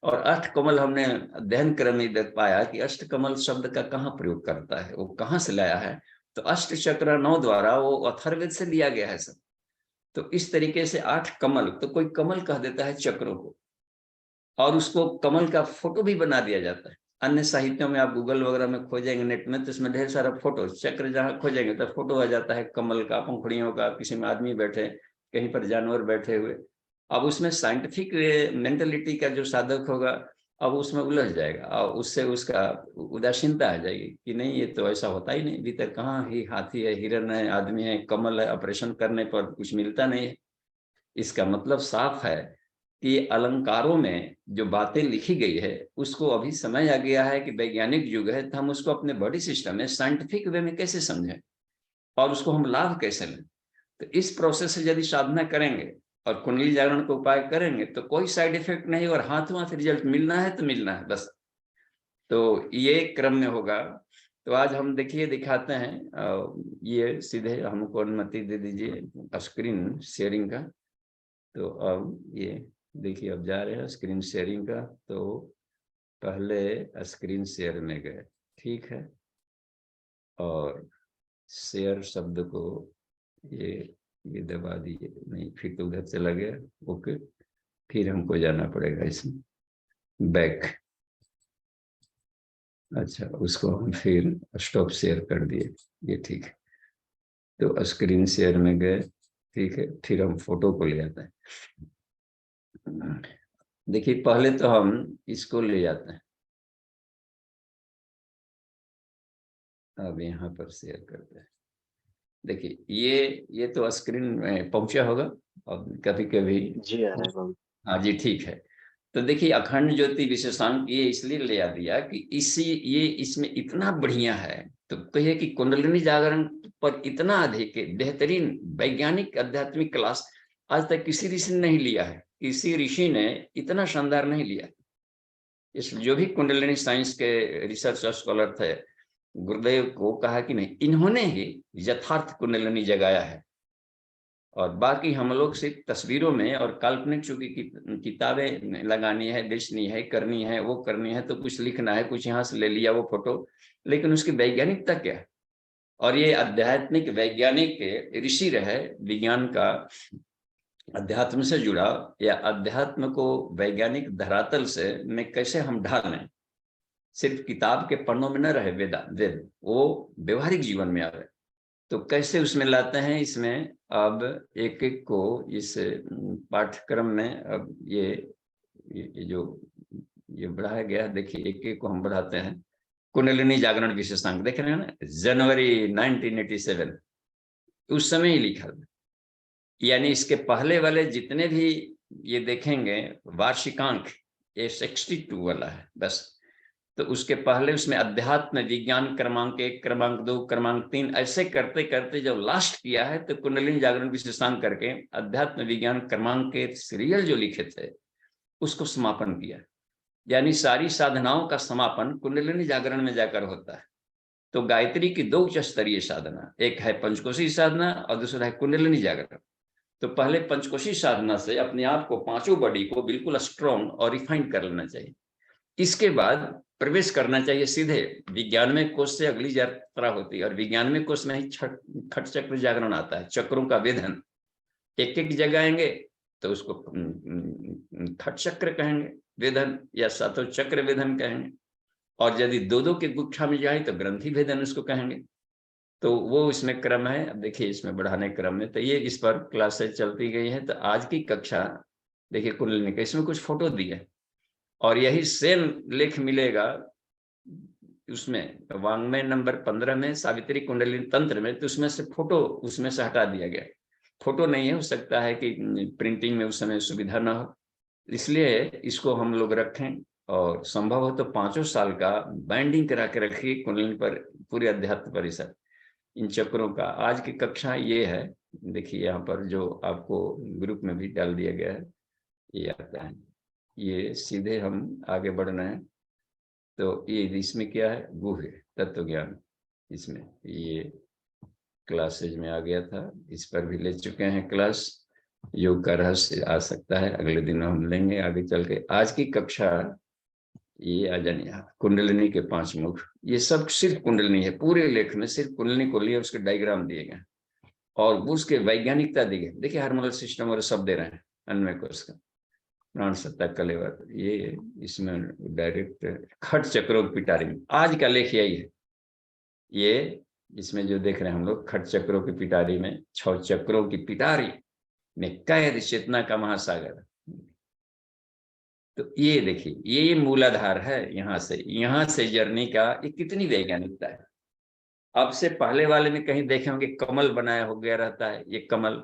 और 8 कमल हमने अध्ययन क्रम में देख पाया कि अष्ट कमल शब्द का कहाँ प्रयोग करता है, वो कहाँ से लाया है। तो अष्ट चक्र 9 द्वारा वो अथर्ववेद से लिया गया है सब। तो इस तरीके से 8 कमल, तो कोई कमल कह देता है चक्रों को, और उसको कमल का फोटो भी बना दिया जाता है। अन्य साहित्यों में आप गूगल वगैरह में खोजेंगे नेट में तो इसमें ढेर सारा फोटो, चक्र जहां खोजेंगे तो फोटो आ जाता है कमल का, पंखुड़ियों का, किसी में आदमी बैठे, कहीं पर जानवर बैठे हुए। अब उसमें साइंटिफिक मेंटलिटी का जो साधक होगा अब उसमें उलझ जाएगा और उससे उसका उदासीनता आ जाएगी कि नहीं ये तो ऐसा होता ही नहीं, भीतर कहाँ ही हाथी है, हिरन है, आदमी है, कमल है, ऑपरेशन करने पर कुछ मिलता नहीं है। इसका मतलब साफ है कि अलंकारों में जो बातें लिखी गई है उसको अभी समय आ गया है कि वैज्ञानिक युग है, तो हम उसको अपने बॉडी सिस्टम में साइंटिफिक वे में कैसे समझें और उसको हम लाभ कैसे लें। तो इस प्रोसेस से यदि साधना करेंगे और कुंडली जागरण का उपाय करेंगे तो कोई साइड इफेक्ट नहीं, और हाथों हाथ रिजल्ट मिलना है तो मिलना है बस। तो ये क्रम में होगा। तो आज हम देखिए दिखाते हैं, ये सीधे हमको अनुमति दे दीजिए स्क्रीन शेयरिंग का। तो अब ये देखिए अब जा रहे हैं स्क्रीन शेयरिंग का। तो पहले स्क्रीन शेयर में गए, ठीक है, और शेयर शब्द को ये दबा दिए, नहीं फिर तो उधर चला गया। ओके, फिर हमको जाना पड़ेगा इसमें बैक। अच्छा, उसको हम फिर स्टॉप शेयर कर दिए, ये ठीक है। तो स्क्रीन शेयर में गए, ठीक है, फिर हम फोटो को ले आते हैं। देखिए पहले तो हम इसको ले जाते हैं, अब यहाँ पर शेयर करते हैं। देखिए ये तो स्क्रीन में पहुंचा होगा। अब कभी कभी जी आ रहा है बाबू। हाँ जी ठीक है। तो देखिए अखंड ज्योति विशेषांक ये इसलिए ले आ दिया कि इसी ये इसमें इतना बढ़िया है। तो कहिए कि कुंडलिनी जागरण पर इतना अधिक बेहतरीन वैज्ञानिक आध्यात्मिक क्लास आज तक किसी ऋषि ने नहीं लिया है। किसी ऋषि ने इतना शानदार नहीं लिया। इस जो भी कुंडलिनी साइंस के रिसर्च स्कॉलर थे, गुरुदेव को कहा कि नहीं, इन्होंने ही यथार्थ कुंडलिनी जगाया है। और बाकी हम लोग सिर्फ तस्वीरों में और काल्पनिक चूंकि किताबें लगानी है, बेचनी है, करनी है, वो करनी है, तो कुछ लिखना है, कुछ यहाँ से ले लिया वो फोटो, लेकिन उसकी वैज्ञानिकता क्या है। और ये आध्यात्मिक वैज्ञानिक ऋषि रहे, विज्ञान का अध्यात्म से जुड़ा, या अध्यात्म को वैज्ञानिक धरातल से में कैसे हम ढालें, सिर्फ किताब के पन्नों में न रहे वेद, वो व्यवहारिक जीवन में आवे। तो कैसे उसमें लाते हैं, इसमें अब एक एक को इस पाठ्यक्रम में अब ये जो ये बढ़ाया गया, देखिए एक एक को हम बढ़ाते हैं। कुंडलिनी जागरण विशेषांक देख रहे हैं ना, जनवरी 1987 उस समय ही लिखा था। यानी इसके पहले वाले जितने भी ये देखेंगे वार्षिकांक, ये 62 वाला है बस। तो उसके पहले उसमें अध्यात्म विज्ञान क्रमांक 1, क्रमांक 2, क्रमांक 3 ऐसे करते करते जब लास्ट किया है तो कुंडलिनी जागरण विशेषांक करके अध्यात्म विज्ञान क्रमांक के सीरियल जो लिखे थे उसको समापन किया। यानी सारी साधनाओं का समापन कुंडलिनी जागरण में जाकर होता है। तो गायत्री की 2 उच्च स्तरीय साधना, एक है पंचकोशी साधना और दूसरा है कुंडलिनी जागरण। तो पहले पंचकोशी साधना से अपने आप को, पांचों बॉडी को बिल्कुल स्ट्रॉन्ग और रिफाइंड कर लेना चाहिए। इसके बाद प्रवेश करना चाहिए सीधे विज्ञान में कोष से अगली यात्रा होती है। और विज्ञान में कोष में ही खट चक्र जागरण आता है, चक्रों का वेधन। एक एक जगाएंगे तो उसको खट चक्र कहेंगे वेधन, या सातों चक्र वेधन कहेंगे। और यदि दो दो के गुच्छा में जाए तो ग्रंथि भेदन उसको कहेंगे। तो वो इसमें क्रम है। अब देखिए इसमें बढ़ाने क्रम में तो ये इस पर क्लासेस चलती गई है। तो आज की कक्षा देखिए कुंडलिनी का, इसमें कुछ फोटो दिए और यही सेम लेख मिलेगा उसमें वांग्मय नंबर 15 में, सावित्री कुंडलिनी तंत्र में। तो उसमें से फोटो उसमें से हटा दिया गया। फोटो नहीं है, हो सकता है कि प्रिंटिंग में उस समय सुविधा ना हो, इसलिए इसको हम लोग रखें। और संभव हो तो 5 साल का बाइंडिंग करा के रखिए कुंडलिनी पर, पूरे अध्यात्म परिसर इन चक्रों का। आज की कक्षा ये है, देखिए यहाँ पर जो आपको ग्रुप में भी डाल दिया गया है, ये आता है। ये सीधे हम आगे बढ़ रहे हैं। तो ये इसमें क्या है, गुह्य तत्व ज्ञान, इसमें ये क्लासेज में आ गया था, इस पर भी ले चुके हैं क्लास। योग का रहस्य आ सकता है अगले दिन हम लेंगे आगे चल के। आज की कक्षा ये आ जानी, कुंडलिनी के 5 मुख, ये सब सिर्फ कुंडलिनी है। पूरे लेख में सिर्फ कुंडलिनी को लिए उसके डायग्राम दिए गए और उसके वैज्ञानिकता दी गई। देखिए हार्मोनल सिस्टम और सब दे रहे हैं, अन्वय कोश का, प्राण सत्ता, कलेवर, ये इसमें डायरेक्ट खट चक्रों की पिटारी में आज का लेख यही है। ये इसमें जो देख रहे हैं हम लोग, खट चक्रों की पिटारी में, 6 चक्रों की पिटारी में कैद चेतना का महासागर। तो ये देखिए ये मूलाधार है। यहाँ से जर्नी का ये कितनी वैज्ञानिकता है। अब से पहले वाले में कहीं देखे होंगे कमल बनाया हो गया रहता है, ये कमल,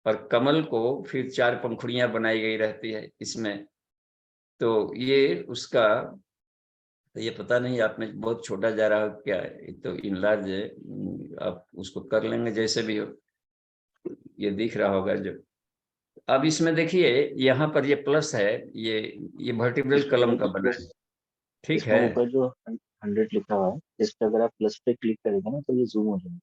और कमल को फिर 4 पंखुड़ियां बनाई गई रहती है इसमें। तो ये उसका, तो ये पता नहीं आप में बहुत छोटा जा रहा हो क्या है, तो इनलार्ज है, आप उसको कर लेंगे जैसे भी हो, ये दिख रहा होगा जो। अब इसमें देखिए यहाँ पर ये प्लस है, ये वर्टिब्रल कलम का बना है, ठीक इसमें है। ऊपर जो 100 लिखा हुआ है, इस पे अगर आप प्लस पे क्लिक करेंगे ना तो ये जूम हो जाएगा।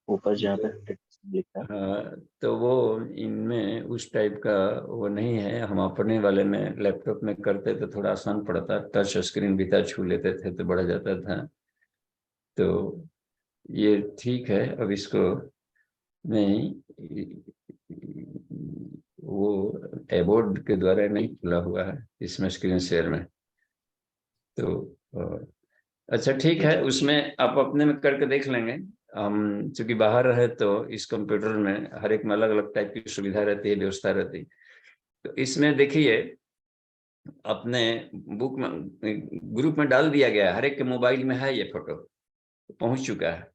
ऊपर जहाँ पे 100% लिखा है। हाँ तो वो इनमें उस टाइप का वो नहीं है। हम अपने वाले में लैपटॉप में करते तो थोड़ा आसान पड़ता, टच स्क्रीन भी था, छू लेते थे तो बढ़ जाता था। तो ये ठीक है। अब इसको नहीं, वो टैबोर्ड के द्वारा नहीं खुला हुआ है इसमें स्क्रीन शेयर में। तो अच्छा ठीक है, उसमें आप अपने में करके देख लेंगे। हम चूंकि बाहर रहे तो इस कंप्यूटर में हर एक में अलग अलग टाइप की सुविधा रहती है, व्यवस्था रहती है। तो इसमें देखिए अपने बुक में, ग्रुप में डाल दिया गया है, हर एक के मोबाइल में है ये फोटो। पहुंच चुका है।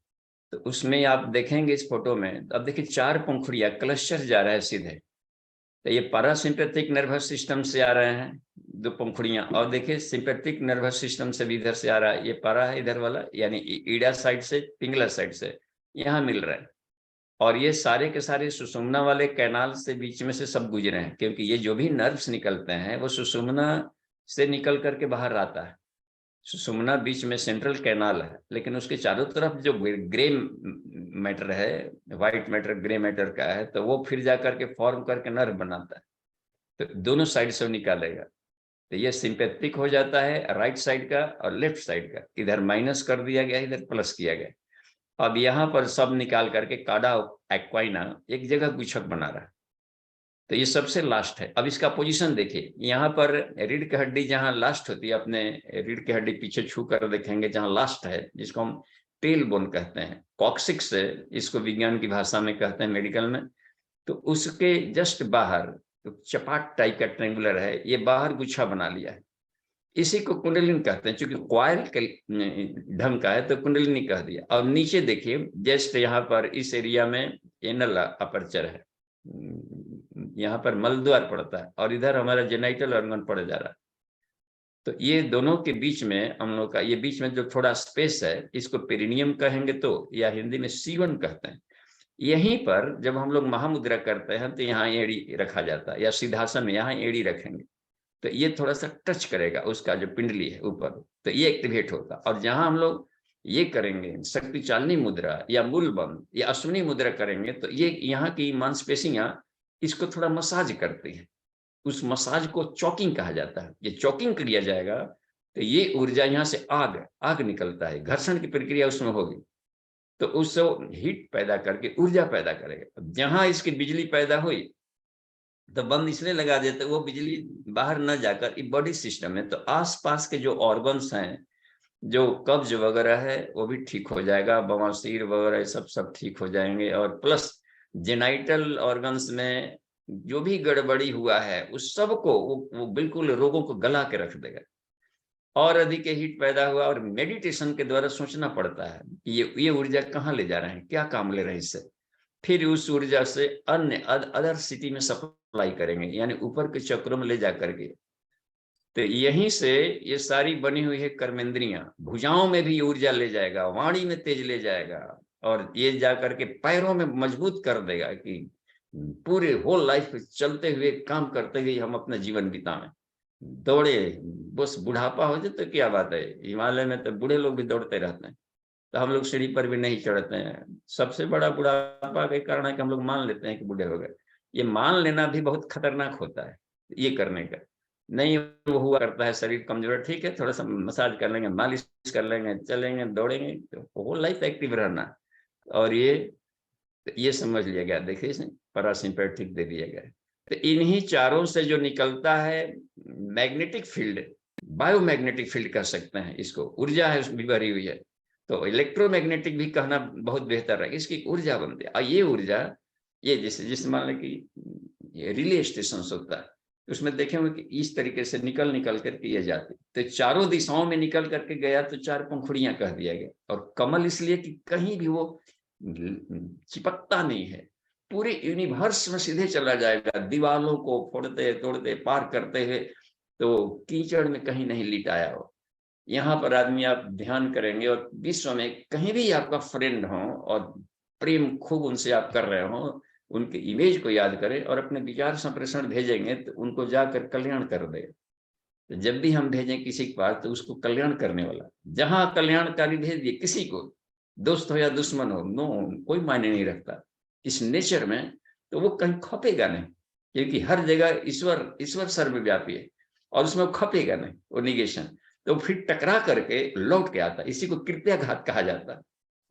तो उसमें आप देखेंगे इस फोटो में, अब देखिए 4 पंखुड़ियां क्लस्टर जा रहा है सीधे। तो ये पैरासिम्पैथिक नर्वस सिस्टम से आ रहे हैं 2 पंखुड़ियां, और देखिए सिंपैथिक नर्वस सिस्टम से भी इधर से आ रहा है। ये पारा है इधर वाला, यानी ईडा साइड से, पिंगला साइड से यहाँ मिल रहा है। और ये सारे के सारे सुषुम्ना वाले कैनाल से बीच में से सब गुजरे हैं, क्योंकि ये जो भी नर्व्स निकलते हैं वो सुषुम्ना से निकल करके बाहर आता है। सुषुम्ना बीच में सेंट्रल कैनाल है, लेकिन उसके चारों तरफ जो ग्रे मैटर है, व्हाइट मैटर ग्रे मैटर का है, तो वो फिर जाकर के फॉर्म करके नर्व बनाता है। तो दोनों साइड से निकालेगा। तो ये सिंपैथिक हो जाता है राइट साइड का और लेफ्ट साइड का, इधर माइनस कर दिया गया, इधर प्लस किया गया। अब यहाँ पर सब निकाल करके काडा एक्वाइना एक जगह गुच्छक बना रहा है। तो ये सबसे लास्ट है। अब इसका पोजीशन देखिए, यहाँ पर रीढ़ की हड्डी जहाँ लास्ट होती है, अपने रीढ़ की हड्डी पीछे छू कर देखेंगे जहाँ लास्ट है, जिसको हम टेल बोन कहते हैं, कॉक्सिक्स से इसको विज्ञान की भाषा में कहते हैं, मेडिकल में। तो उसके जस्ट बाहर तो चपाट टाइप का ट्रेंगुलर है, ये बाहर गुच्छा बना लिया है। इसी को कुंडलिनी कहते हैं, चूंकि क्वाइल के ढंग का है तो कुंडलिनी कह दिया। और नीचे देखिए जस्ट यहाँ पर इस एरिया में एनल अपर्चर है, यहाँ पर मलद्वार पड़ता है, और इधर हमारा जेनाइटल ऑर्गन पड़ जा रहा है। तो ये दोनों के बीच में हम लोग का, ये बीच में जो थोड़ा स्पेस है, इसको पेरिनियम कहेंगे तो, या हिंदी में सीवन कहते हैं। यहीं पर जब हम लोग महामुद्रा करते हैं तो यहाँ एड़ी रखा जाता है, या सिद्धासन में यहाँ एड़ी रखेंगे, तो ये थोड़ा सा टच करेगा उसका जो पिंडली है ऊपर, तो ये एक्टिवेट होगा। और जहां हम लोग ये करेंगे शक्ति चालनी मुद्रा या मूल बंद या अश्विनी मुद्रा करेंगे, तो ये यहाँ की मांसपेशियां इसको थोड़ा मसाज करती है। उस मसाज को चॉकिंग कहा जाता है। ये चॉकिंग किया जाएगा तो ये ऊर्जा यहाँ से आग निकलता है, घर्षण की प्रक्रिया उसमें होगी, तो उससे हीट पैदा करके ऊर्जा पैदा करेगा। जहां इसकी बिजली पैदा हुई तो बंद इसलिए लगा देते, वो बिजली बाहर न जाकर बॉडी सिस्टम में, तो आसपास के जो ऑर्गन्स हैं, जो कब्ज वगैरह है वो भी ठीक हो जाएगा, बवासीर वगैरह सब ठीक हो जाएंगे। और प्लस जेनाइटल ऑर्गन्स में जो भी गड़बड़ी हुआ है उस सब को वो बिल्कुल रोगों को गला के रख देगा। और अधिक हीट पैदा हुआ, और मेडिटेशन के द्वारा सोचना पड़ता है ये ऊर्जा कहाँ ले जा रहे हैं, क्या काम ले रहे हैं इससे, फिर उस ऊर्जा से अन्य अदर सिटी में सप्लाई करेंगे, यानी ऊपर के चक्रों में ले जा करके। तो यहीं से ये सारी बनी हुई है कर्मेंद्रियां, भुजाओं में भी ऊर्जा ले जाएगा, वाणी में तेज ले जाएगा, और ये जा करके पैरों में मजबूत कर देगा कि पूरे होल लाइफ चलते हुए काम करते हुए हम अपना जीवन बिताएं। दौड़े बस बुढ़ापा हो जाए तो क्या बात है, हिमालय में तो बूढ़े लोग भी दौड़ते रहते हैं, तो हम लोग सीढ़ी पर भी नहीं चढ़ते हैं। सबसे बड़ा बुढ़ापा के कारण है कि हम लोग मान लेते हैं कि बूढ़े हो गए। ये मान लेना भी बहुत खतरनाक होता है, ये करने का नहीं वो हुआ करता है। शरीर कमजोर ठीक है, थोड़ा सा मसाज कर लेंगे, मालिश कर लेंगे, चलेंगे, दौड़ेंगे, तो होल लाइफ एक्टिव रहना। और ये समझ लिया गया, देखिए इसमें पैरासिम्पैथिक दे दिया गया है। तो इन्हीं चारों से जो निकलता है मैग्नेटिक फील्ड, बायोमैग्नेटिक फील्ड कह सकते हैं इसको, ऊर्जा है उसमें भरी हुई है, तो इलेक्ट्रोमैग्नेटिक भी कहना बहुत बेहतर है, इसकी ऊर्जा बनती है। और ये ऊर्जा ये जिस मान लें कि रिले स्टेशन होता है, उसमें देखेंगे कि इस तरीके से निकल करके ये जाती, तो चारों दिशाओं में निकल करके गया तो 4 पंखुड़ियां कह दिया गया। और कमल इसलिए कि कहीं भी वो चिपकता नहीं है, पूरे यूनिवर्स में सीधे चला जाएगा, दीवालों को फोड़ते तोड़ते पार करते हुए, तो कीचड़ में कहीं नहीं लिटाया हो। यहाँ पर आदमी आप ध्यान करेंगे, और विश्व में कहीं भी आपका फ्रेंड हो और प्रेम खूब उनसे आप कर रहे हो, उनके इमेज को याद करें और अपने विचार संप्रेषण भेजेंगे तो उनको जाकर कल्याण कर दे। तो जब भी हम भेजें किसी के पास तो उसको कल्याण करने वाला, जहां कल्याणकारी भेज दिए किसी को, दोस्त हो या दुश्मन हो, नो कोई मायने नहीं रखता इस नेचर में, तो वो कहीं खपेगा नहीं, क्योंकि हर जगह ईश्वर सर्वव्यापी है और उसमें वो खपेगा नहीं, वो निगेशन। तो फिर टकरा करके लौट के आता, इसी को कृत्याघात कहा जाता है।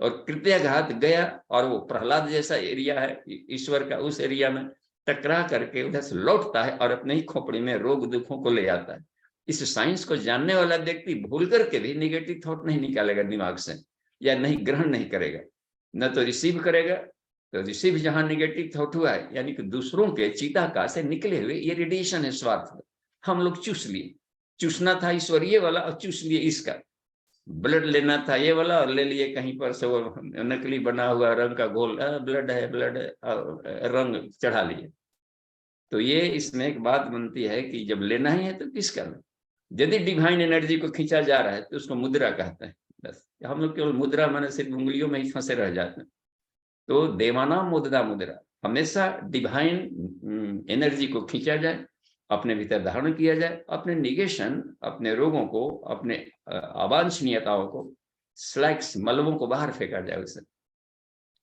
और कृत्याघात गया और वो प्रहलाद जैसा एरिया है ईश्वर का, उस एरिया में टकरा करके उधर से लौटता है और अपने ही खोपड़ी में रोग दुखों को ले आता है। इस साइंस को जानने वाला व्यक्ति भूल करके भी निगेटिव थॉट नहीं निकालेगा दिमाग से, या नहीं ग्रहण नहीं करेगा, न तो रिसीव करेगा। तो रिसीव जहां निगेटिव थॉट हुआ है, यानी कि दूसरों के चिताकाश से निकले हुए ये रेडिएशन है स्वार्थ, हम लोग चूस लिए, चूसना था ईश्वरीय वाला और चूस लिए इसका, ब्लड लेना था ये वाला और ले लिए कहीं पर से, वो नकली बना हुआ रंग का घोल, ब्लड है ब्लड है, रंग चढ़ा लिए। तो ये इसमें एक बात बनती है कि जब लेना ही है तो किसका लें? यदि डिवाइन एनर्जी को खींचा जा रहा है तो उसको मुद्रा कहते हैं। बस हम लोग केवल मुद्रा माने सिर्फ उंगलियों में ही फंसे रह जाते हैं। तो देवाना मुद्रा मुद्रा, हमेशा डिवाइन एनर्जी को खींचा जाए, अपने भीतर धारण किया जाए, अपने निगेशन, अपने रोगों को, अपने अवांछनीयताओं को, स्लैक्स मलबों को बाहर फेंका जाए उसे।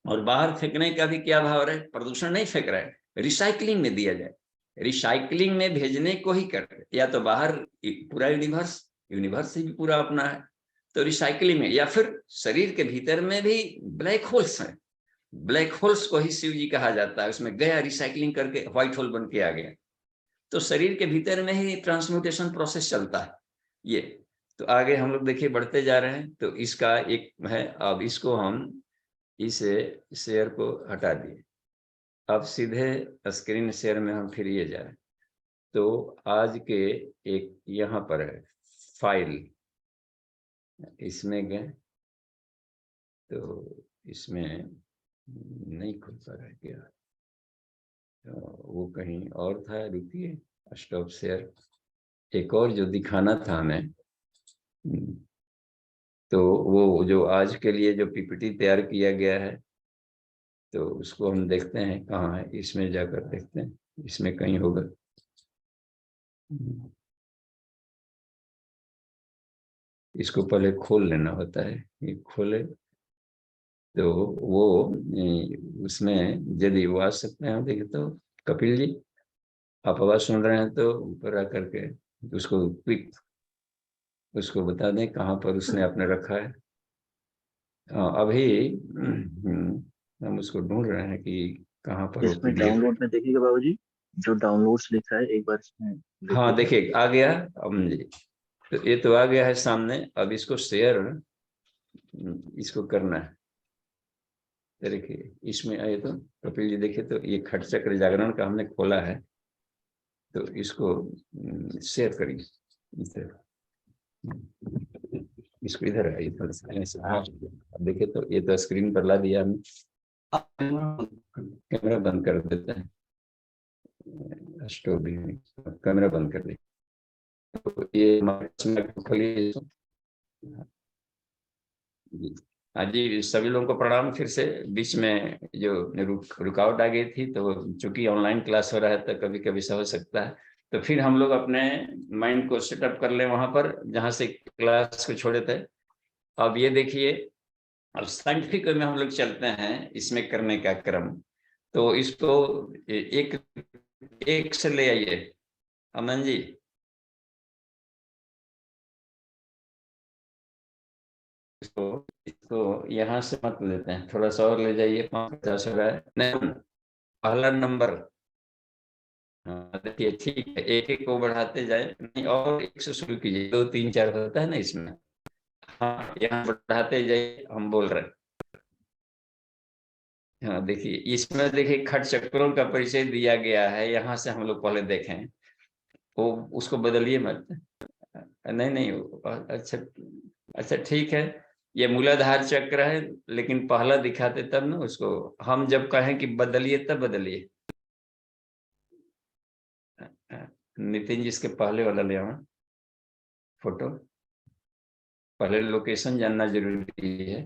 और बाहर फेंकने का भी क्या भाव है? प्रदूषण नहीं फेंक रहा है, रिसाइकलिंग में दिया जाए, रिसाइकलिंग में भेजने को ही कर, या तो बाहर पूरा यूनिवर्स भी पूरा अपना है तो रिसाइकलिंग में, या फिर शरीर के भीतर में भी ब्लैक होल्स हैं, ब्लैक होल्स को ही शिव जी कहा जाता है, उसमें गया रिसाइकलिंग करके व्हाइट होल बन के आ गया। तो शरीर के भीतर में ही ट्रांसम्यूटेशन प्रोसेस चलता है ये। तो आगे हम लोग देखिए बढ़ते जा रहे हैं। तो इसका एक है, अब इसको हम इसे शेयर को हटा दिए, अब सीधे स्क्रीन शेयर में हम फिर ये जाए। तो आज के एक यहाँ पर है फाइल, इसमें गए तो इसमें नहीं खुल पा रहा है क्या, वो कहीं और था, रुकिए स्टॉप शेयर। एक और जो दिखाना था हमें, तो वो जो आज के लिए जो पीपीटी तैयार किया गया है, तो उसको हम देखते हैं कहाँ है, इसमें जाकर देखते हैं, इसमें कहीं होगा। इसको पहले खोल लेना होता है, ये खोले तो वो उसमें यदि वो आ सकते हैं, देखिए तो कपिल जी आप आवाज सुन रहे हैं तो ऊपर आकर के उसको क्विक उसको बता दें कहाँ पर उसने अपने रखा है। अभी हम उसको ढूंढ रहे हैं कि कहाँ पर वो इसमें पीडीएफ। डाउनलोड में देखिएगा बाबूजी, जो डाउनलोड्स लिखा है एक बार इसमें हाँ देखिएगा। देखिए आ गया, अब जी तो ये तो आ गया है सामने। अब इसको शेयर इसको करना है। देखिए इसमें आए तो कपिल जी देखिए, तो ये खट चक्र जागरण का हमने खोला है, तो इसको शेयर करिए इसे, इसको इधर है, इधर से। हाँ अब देखिए तो ये तो स्क्रीन पर ला दिया हमने। कैमरा बंद कर देते हैं, स्टोरी कैमरा बंद कर दी। तो ये खोलिए। हाँ जी सभी लोगों को प्रणाम। फिर से बीच में जो रुकावट आ गई थी, तो चूंकि ऑनलाइन क्लास हो रहा है तो कभी कभी सा हो सकता है, तो फिर हम लोग अपने माइंड को सेटअप कर लें वहां पर जहां से क्लास को छोड़े थे। अब ये देखिए, अब साइंटिफिक में हम लोग चलते हैं इसमें करने का क्रम। तो इसको एक एक से ले आइए अमन जी। इसको यहाँ से मत लेते हैं, थोड़ा सा और ले जाइए, 550 हो रहा है नहीं, पहला नंबर। हाँ देखिए ठीक है, एक एक को बढ़ाते जाए, नहीं और एक से शुरू कीजिए, 2 3 4 होता है ना इसमें। हाँ यहाँ बढ़ाते जाइए, हम बोल रहे हैं। हाँ देखिए इसमें देखिए खट चक्रों का परिचय दिया गया है, यहाँ से हम लोग पहले देखें, वो उसको बदलिए मत। नहीं नहीं अच्छा, अच्छा ठीक है, ये मूलाधार चक्र है, लेकिन पहला दिखाते तब ना उसको, हम जब कहें कि बदलिए तब बदलिए। नितिन जी इसके पहले वाला ले आना फोटो, पहले लोकेशन जानना जरूरी है,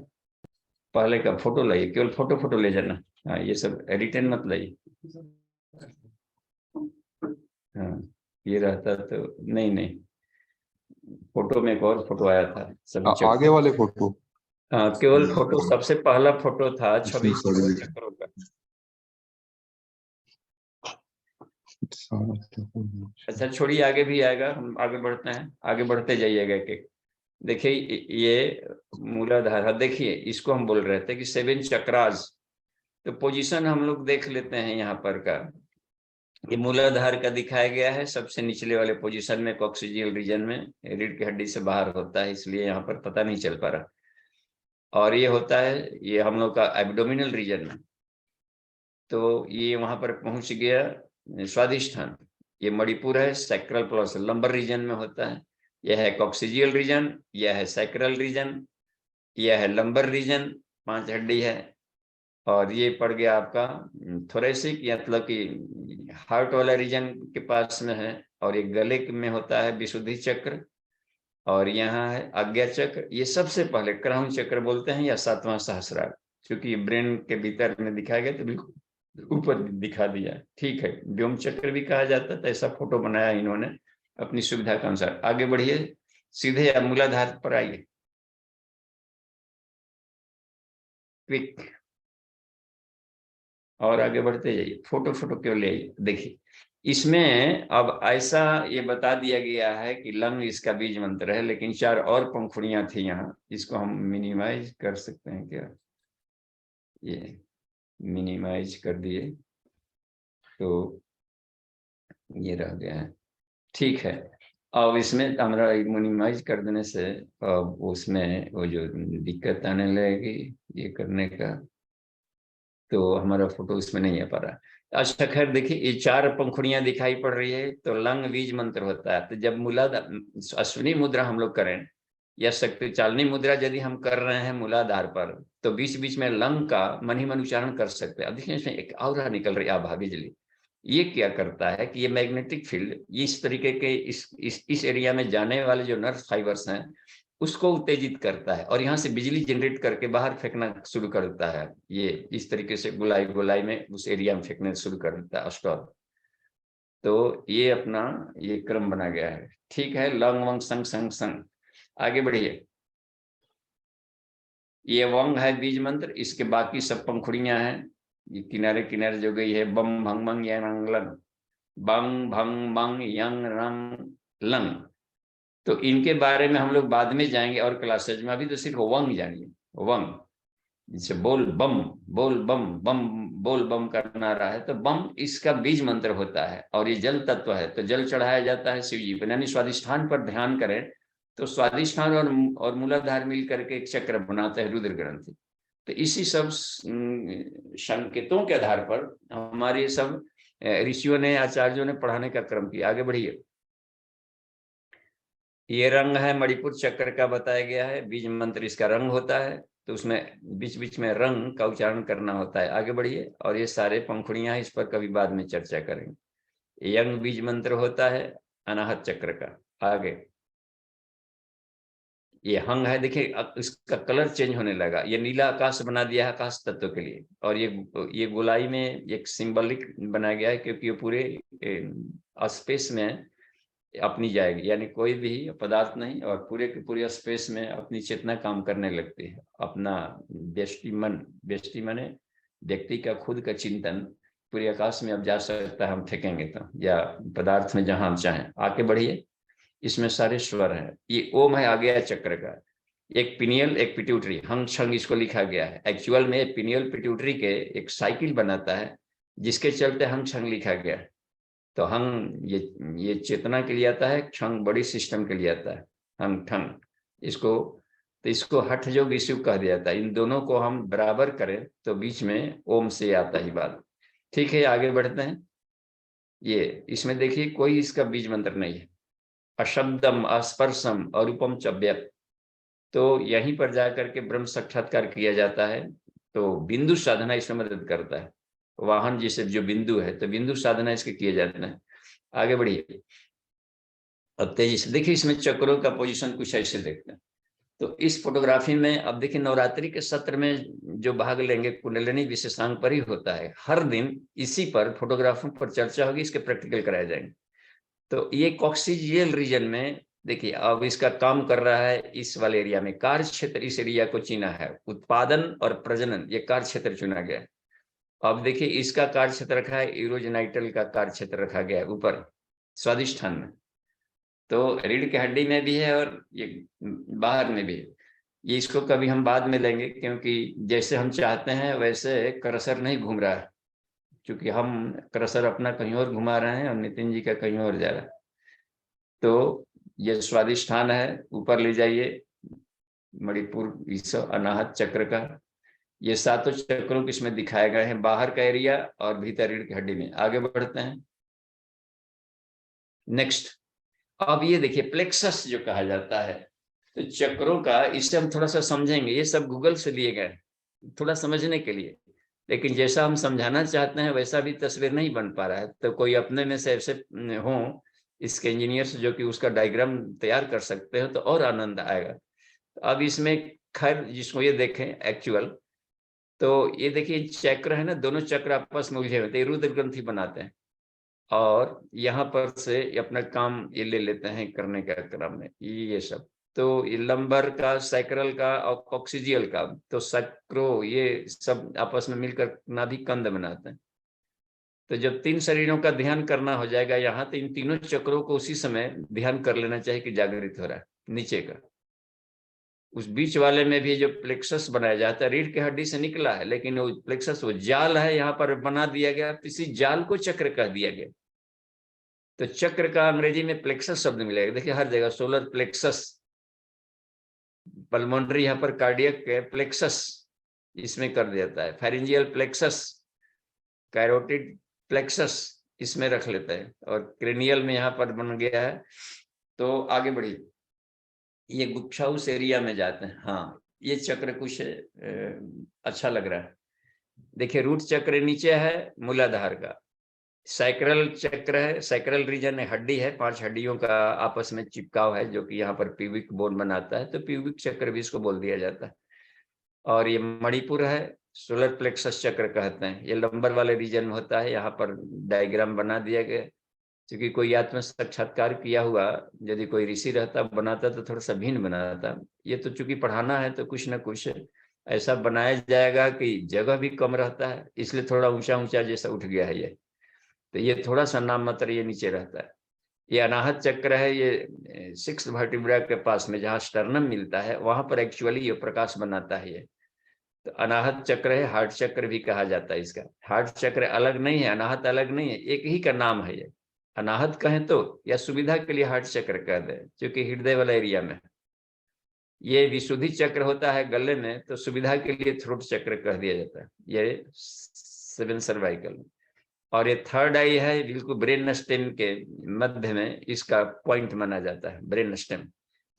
पहले का फोटो लाइए, केवल फोटो फोटो ले जाना। हाँ ये सब एडिटेड मत लाइए। हाँ ये रहता तो नहीं नहीं, फोटो में एक और फोटो आया था सभी आगे चक्रों। वाले फोटो हाँ केवल फोटो, सबसे पहला फोटो था इसमें 26 सभी चक्रों का। अच्छा छोड़िए, आगे भी आएगा, हम आगे बढ़ते हैं, आगे बढ़ते जाइएगा एक एक। देखिए ये मूलाधार, देखिए इसको हम बोल रहे थे कि 7 चक्रास। तो पोजीशन हम लोग देख लेते हैं यहाँ पर का, ये मूलाधार का दिखाया गया है सबसे निचले वाले पोजीशन में, कॉक्सिजियल रीजन में, रीढ़ की हड्डी से बाहर होता है, इसलिए यहाँ पर पता नहीं चल पा रहा। और ये होता है ये हम लोग का एब्डोमिनल रीजन में, तो ये वहां पर पहुंच गया स्वादिष्ठान। ये मणिपुर है, सैक्रल प्लस लंबर रीजन में होता है। यह है कॉक्सिजियल रीजन, यह है सैक्रल रीजन, यह है लंबर रीजन, 5 हड्डी है, और ये पड़ गया आपका थोरेसिक, मतलब कि हार्ट वाला रीजन के पास में है, और ये गले में होता है विशुद्धि चक्र, और यहाँ है आज्ञा चक्र। ये सबसे पहले क्राउन चक्र बोलते हैं या 7वां सहस्रार, क्योंकि ब्रेन के भीतर में दिखाया गया तो बिल्कुल ऊपर दिखा दिया। ठीक है, व्योम चक्र भी कहा जाता है, तो ऐसा फोटो बनाया इन्होंने अपनी सुविधा के अनुसार। आगे बढ़िए, सीधे या मूलाधार पर आइए, क्विक, और आगे बढ़ते जाइए, फोटो क्यों ले आइए। देखिए इसमें अब ऐसा ये बता दिया गया है कि लंग इसका बीज मंत्र है, लेकिन 4 और पंखुड़ियां थी यहाँ, इसको हम मिनिमाइज कर सकते हैं क्या? ये मिनिमाइज कर दिए तो ये रह गया है। ठीक है, अब इसमें हमारा मिनिमाइज कर देने से अब उसमें वो जो दिक्कत आने लगेगी ये करने का, तो हमारा फोटो इसमें नहीं आ पा रहा। अच्छा खैर, देखिए ये 4 पंखुड़ियां दिखाई पड़ रही है, तो लंग बीज मंत्र होता है। तो जब मूलाधार अश्विनी मुद्रा हम लोग करें या शक्ति चालनी मुद्रा यदि हम कर रहे हैं मूलाधार पर, तो बीच बीच में लंग का मन ही मन उच्चारण कर सकते हैं। अब देखिए इसमें एक और निकल रही आभा बिजली, ये क्या करता है कि ये मैग्नेटिक फील्ड इस तरीके के इस एरिया में जाने वाले जो नर्व फाइबर्स हैं उसको उत्तेजित करता है, और यहाँ से बिजली जनरेट करके बाहर फेंकना शुरू कर देता है। ये इस तरीके से गोलाई गोलाई में उस एरिया में फेंकने शुरू कर देता है स्टॉल। तो ये अपना ये क्रम बना गया है। ठीक है, लंग वंग संग संग संग, आगे बढ़िए। ये वंग है बीज मंत्र, इसके बाकी सब पंखुड़ियां हैं, ये किनारे किनारे जो गई है, बम भंग मंग यांग लंग, बंग भंग मंग यंग रंग लंग। तो इनके बारे में हम लोग बाद में जाएंगे और क्लासेज में, अभी तो सिर्फ वंग जानिए। वंग जैसे बोल बम, बोल बम, बम बोल बम का नारा है, तो बम इसका बीज मंत्र होता है, और ये जल तत्व है, तो जल चढ़ाया जाता है शिव जी पर। यानी स्वादिष्ठान पर ध्यान करें तो स्वादिष्ठान और मूलाधार मिल करके एक चक्र बनाते हैं रुद्र ग्रंथि। तो इसी सब संकेतों के आधार पर हमारे सब ऋषियों ने, आचार्यों ने पढ़ाने का क्रम किया। आगे बढ़िए, ये रंग है मणिपुर चक्र का बताया गया है, बीज मंत्र इसका रंग होता है, तो उसमें बीच बीच में रंग का उच्चारण करना होता है। आगे बढ़िए, और ये सारे पंखुड़ियां इस पर कभी बाद में चर्चा करेंगे। यंग बीज मंत्र होता है अनाहत चक्र का। आगे ये हंग है, देखिए अब इसका कलर चेंज होने लगा, ये नीला आकाश बना दिया है आकाश तत्व के लिए, और ये गोलाई में एक सिंबलिक बनाया गया है, क्योंकि ये पूरे स्पेस में अपनी जाएगी, यानी कोई भी पदार्थ नहीं, और पूरे के पूरे स्पेस में अपनी चेतना काम करने लगती है। अपना व्यष्टि मन व्यक्ति का खुद का चिंतन पूरे आकाश में अब जा सकता है, हम फेंकेंगे तो, या पदार्थ में जहां हम चाहें। आगे बढ़िए, इसमें सारे स्वर हैं। ये ओम है आ गया चक्र का, एक पिनियल एक पिट्यूटरी, हंग छंग इसको लिखा गया है। एक्चुअल में पिनियल पिट्यूटरी के एक साइकिल बनाता है, जिसके चलते हंग छंग लिखा गया है। तो हंग ये चेतना के लिए आता है, क्षंग बड़ी सिस्टम के लिए आता है, हंग ठंग इसको। तो इसको हठ योग इश्यू कह दिया जाता है। इन दोनों को हम बराबर करें तो बीच में ओम से आता ही बात। ठीक है, आगे बढ़ते हैं। ये इसमें देखिए कोई इसका बीज मंत्र नहीं है। अशब्दम अस्पर्शम अरूपम चव्यक, तो यहीं पर जाकर के ब्रह्म साक्षात्कार किया जाता है। तो बिंदु साधना इसमें मदद करता है। वाहन जिसे जो बिंदु है, तो बिंदु साधना इसके किए जाते हैं। आगे बढ़िए, अब तेजी से देखिए, इसमें चक्रों का पोजीशन कुछ ऐसे देखते हैं। तो इस फोटोग्राफी में अब देखिए, नवरात्रि के सत्र में जो भाग लेंगे कुंडलिनी विशेषांक पर ही होता है, हर दिन इसी पर फोटोग्राफों पर चर्चा होगी, इसके प्रैक्टिकल कराए जाएंगे। तो ये कॉक्सिजियल रीजन में देखिए अब इसका काम कर रहा है इस वाले एरिया में, कार्य क्षेत्र इस एरिया को चुना है, उत्पादन और प्रजनन ये कार्य क्षेत्र चुना गया है। अब देखिए इसका कार्य क्षेत्र रखा है, यूरोजेनाइटल का कार्य क्षेत्र रखा गया है ऊपर स्वादिष्ठान में, तो रीढ़ की हड्डी में भी है और ये बाहर में भी है। ये इसको कभी हम बाद में लेंगे, क्योंकि जैसे हम चाहते हैं वैसे कर्सर नहीं घूम रहा है, क्योंकि हम कर्सर अपना कहीं और घुमा रहे हैं और नितिन जी का कहीं और जा रहा है। तो ये स्वादिष्ठान है, ऊपर ले जाइए मणिपुर इस अनाहत चक्र का। ये सातों चक्रों के इसमें दिखाए गए हैं, बाहर का एरिया और भीतर रीढ़ की हड्डी में। आगे बढ़ते हैं, नेक्स्ट। अब ये देखिए प्लेक्सस जो कहा जाता है, तो चक्रों का, इससे हम थोड़ा सा समझेंगे, ये सब गूगल से लिए गए थोड़ा समझने के लिए, लेकिन जैसा हम समझाना चाहते हैं वैसा भी तस्वीर नहीं बन पा रहा है। तो कोई अपने में से ऐसे हों इसके इंजीनियर्स जो कि उसका डायग्राम तैयार कर सकते हो तो और आनंद आएगा। तो अब इसमें खैर जिसको ये देखें एक्चुअल, तो ये देखिए चक्र है ना, दोनों चक्र आपस में उलझे हुए, रुद्र ग्रंथि बनाते हैं, और यहाँ पर से अपना काम ये ले लेते हैं करने का क्रम में ये सब। तो ये लंबर का, सैक्रल का और कॉक्सिजियल का, तो सैक्रो ये सब आपस में मिलकर नाभि कंद बनाते हैं। तो जब 3 शरीरों का ध्यान करना हो जाएगा यहाँ, तो इन तीनों चक्रों को उसी समय ध्यान कर लेना चाहिए कि जागृत हो रहा है नीचे का। उस बीच वाले में भी जो प्लेक्सस बनाया जाता है रीढ़ की हड्डी से निकला है, लेकिन वो प्लेक्सस वो जाल है यहाँ पर बना दिया गया, तो इसी जाल को चक्र कह दिया गया। तो चक्र का अंग्रेजी में प्लेक्सस शब्द मिलेगा, देखिए हर जगह सोलर प्लेक्सस, पल्मोनरी यहाँ पर कार्डियक प्लेक्सस इसमें कर देता है, फेरिंजियल प्लेक्सस, कैरोटिड प्लेक्सस इसमें रख लेते हैं, और क्रेनियल में यहाँ पर बन गया है। तो आगे बढ़िए, ये गुप्छाउस एरिया में जाते हैं। हाँ ये चक्र कुछ अच्छा लग रहा है। देखिए रूट चक्र नीचे है मूलाधार का, सैक्रल चक्र है, सैक्रल रीजन हड्डी है, 5 हड्डियों का आपस में चिपकाव है जो कि यहाँ पर प्यूबिक बोन बनाता है, तो प्यूबिक चक्र भी इसको बोल दिया जाता है। और ये मणिपुर है, सोलर प्लेक्सस चक्र कहते हैं, ये लंबर वाले रीजन में होता है। यहाँ पर डायग्राम बना दिया गया, क्योंकि कोई आत्म साक्षात्कार किया हुआ यदि कोई ऋषि रहता बनाता तो थोड़ा सा भिन्न बनाता। ये तो चूंकि पढ़ाना है तो कुछ ना कुछ ऐसा बनाया जाएगा कि जगह भी कम रहता है, इसलिए थोड़ा ऊंचा ऊंचा जैसा उठ गया है ये। तो ये थोड़ा सा नाम मात्र ये नीचे रहता है। ये अनाहत चक्र है, ये 6th वर्टिब्रा के पास में जहाँ स्टर्नम मिलता है वहां पर एक्चुअली ये प्रकाश बनाता है ये। तो अनाहत चक्र है, हार्ट चक्र भी कहा जाता है इसका। हार्ट चक्र अलग नहीं है, अनाहत अलग नहीं है, एक ही का नाम है ये। अनाहत कहें तो या सुविधा के लिए हार्ट चक्र कह दे, क्योंकि हृदय वाला एरिया में। ये विशुद्धि चक्र होता है गले में, तो सुविधा के लिए थ्रोट चक्र कह दिया जाता है, ये 7 सर्वाइकल। और ये थर्ड आई है बिल्कुल ब्रेन स्टेम के मध्य में, इसका पॉइंट माना जाता है ब्रेन स्टेम।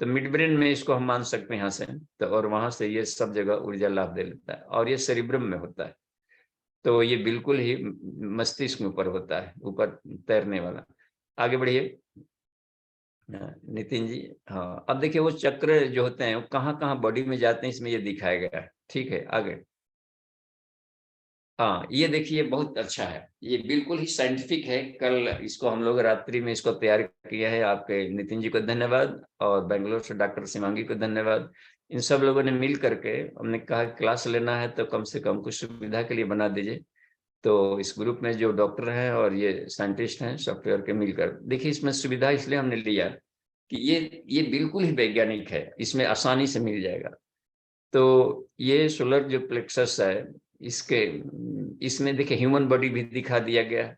तो मिड ब्रेन में इसको हम मान सकते हैं यहाँ से, तो और वहां से ये सब जगह ऊर्जा लाभ दे लेता है, और ये सेरिब्रम में होता है। तो ये बिल्कुल ही मस्तिष्क में ऊपर होता है, ऊपर तैरने वाला। आगे बढ़िए नितिन जी। हाँ अब देखिए वो चक्र जो होते हैं वो कहाँ कहाँ बॉडी में जाते हैं, इसमें ये दिखाया गया है। ठीक है आगे। हाँ ये देखिए बहुत अच्छा है, ये बिल्कुल ही साइंटिफिक है। कल इसको हम लोग रात्रि में इसको तैयार किया है। आपके नितिन जी को धन्यवाद, और बेंगलोर से डॉक्टर शिवांगी को धन्यवाद। इन सब लोगों ने मिल करके, हमने कहा क्लास लेना है तो कम से कम कुछ सुविधा के लिए बना दीजिए। तो इस ग्रुप में जो डॉक्टर हैं और ये साइंटिस्ट हैं सॉफ्टवेयर के मिलकर, देखिए इसमें सुविधा इसलिए हमने लिया कि ये बिल्कुल ही वैज्ञानिक है, इसमें आसानी से मिल जाएगा। तो ये सोलर जो प्लेक्सस है इसके, इसमें देखिए ह्यूमन बॉडी भी दिखा दिया गया है।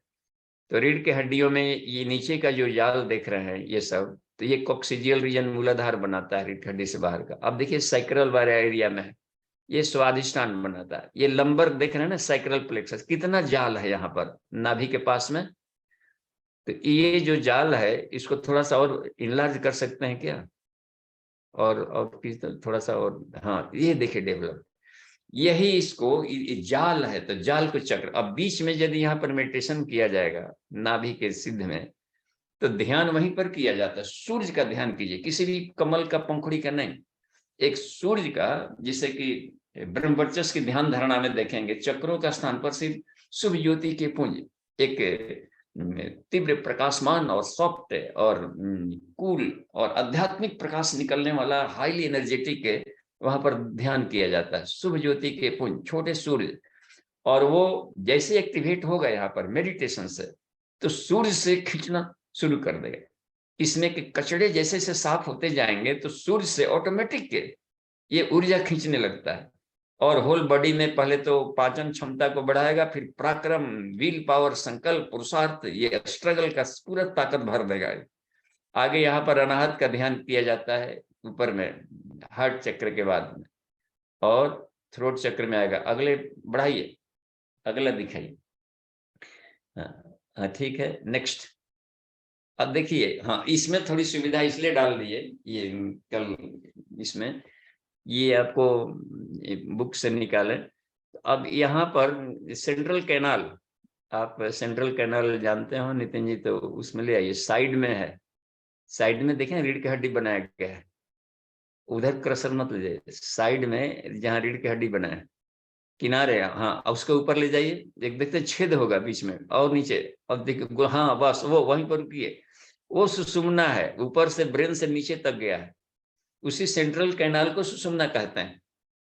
तो रीढ़ के हड्डियों में ये नीचे का जो जाल देख रहे हैं ये सब, तो ये कॉक्सिजियल रीजन मूलाधार बनाता है रीढ़ हड्डी से बाहर का। अब देखिए सैक्रल वाले एरिया में है, ये स्वादिष्टान बनाता है। ये लंबर देख रहे हैं ना, सैक्रल प्लेक्सस, कितना जाल है यहाँ पर नाभि के पास में। तो ये जो जाल है इसको थोड़ा सा और इनलार्ज कर सकते हैं क्या, और थोड़ा सा और, हाँ ये देखिए डेवलप, यही इसको जाल है, तो जाल को चक्र। अब बीच में यदि यहाँ पर मेडिटेशन किया जाएगा नाभि के सिद्ध में, तो ध्यान वहीं पर किया जाता है। सूर्य का ध्यान कीजिए, किसी भी कमल का पंखुड़ी का नहीं, एक सूर्य का, जिसे कि ब्रह्म वर्चस्व की ध्यान धारणा में देखेंगे चक्रों का स्थान पर सिर्फ शुभ ज्योति के पुंज, एक तीव्र प्रकाशमान और सॉफ्ट और कूल और आध्यात्मिक प्रकाश निकलने वाला हाईली एनर्जेटिक है, वहां पर ध्यान किया जाता है। शुभ ज्योति के पुंज, छोटे सूर्य, और वो जैसे एक्टिवेट होगा यहाँ पर मेडिटेशन से, तो सूर्य से खींचना शुरू कर देगा। इसमें के कचड़े जैसे से साफ होते जाएंगे तो सूर्य से ऑटोमेटिक ये ऊर्जा खींचने लगता है, और होल बॉडी में पहले तो पाचन क्षमता को बढ़ाएगा, फिर पराक्रम, विल पावर, संकल्प, पुरुषार्थ, ये स्ट्रगल का पूरा ताकत भर देगा। आगे यहाँ पर अनाहत का ध्यान किया जाता है ऊपर में, हार्ट चक्र के बाद में, और थ्रोट चक्र में आएगा। अगले बढ़ाइए, अगला दिखाइए। हाँ ठीक है नेक्स्ट। अब देखिए, हाँ इसमें थोड़ी सुविधा इसलिए डाल दी है, ये कल इसमें ये आपको बुक से निकाले। अब यहाँ पर सेंट्रल कैनाल, आप सेंट्रल कैनाल जानते हो नितिन जी, तो उसमें ले आइए, साइड में है, साइड में देखें रीढ़ की हड्डी बनाया गया है, उधर क्रसर मत ले जाइए, साइड में जहाँ रीढ़ की हड्डी बना है किनारे, हाँ उसके ऊपर ले जाइए, एक देखते छेद होगा बीच में और नीचे, और देखिए हाँ बस वो वहीं पर रुकिए, वो सुषुम्ना है, ऊपर से ब्रेन से नीचे तक गया है, उसी सेंट्रल कैनाल को सुषुम्ना कहते हैं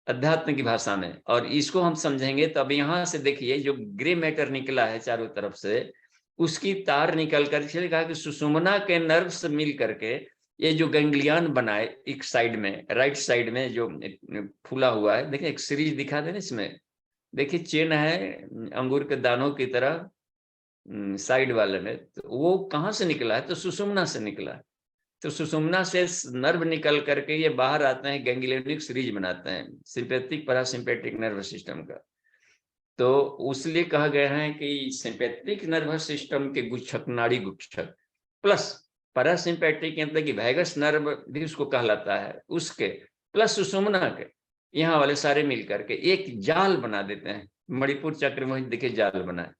अध्यात्म की भाषा में। और इसको हम समझेंगे तो अब यहाँ से देखिए जो ग्रे मैटर निकला है चारों तरफ से, उसकी तार निकल कर कहा कि सुषुम्ना के नर्व से मिल करके ये जो गैंग्लियन बना है एक साइड में, राइट साइड में जो फूला हुआ है, देखिए एक सीरीज दिखा देना इसमें, देखिए चेन है अंगूर के दानों की तरह साइड वाले में, तो वो कहाँ से निकला है, तो सुषुम्ना से निकला है। तो सुषुम्ना से नर्व निकल करके ये बाहर आते हैं, गैंग्लियोनिक सीरीज बनाते हैं सिंपैथिक पैरासिम्पैथिक नर्वस सिस्टम का। तो उसलिए कहा गया है कि सिंपैथिक नर्वस सिस्टम के गुच्छक, नाड़ी गुच्छक प्लस पैरासिम्पैथिक मतलब कि वैगस नर्व भी उसको कहलाता है, उसके प्लस सुषुम्ना के यहाँ वाले सारे मिल करके एक जाल बना देते हैं। मणिपुर चक्र में देखिए जाल बना है,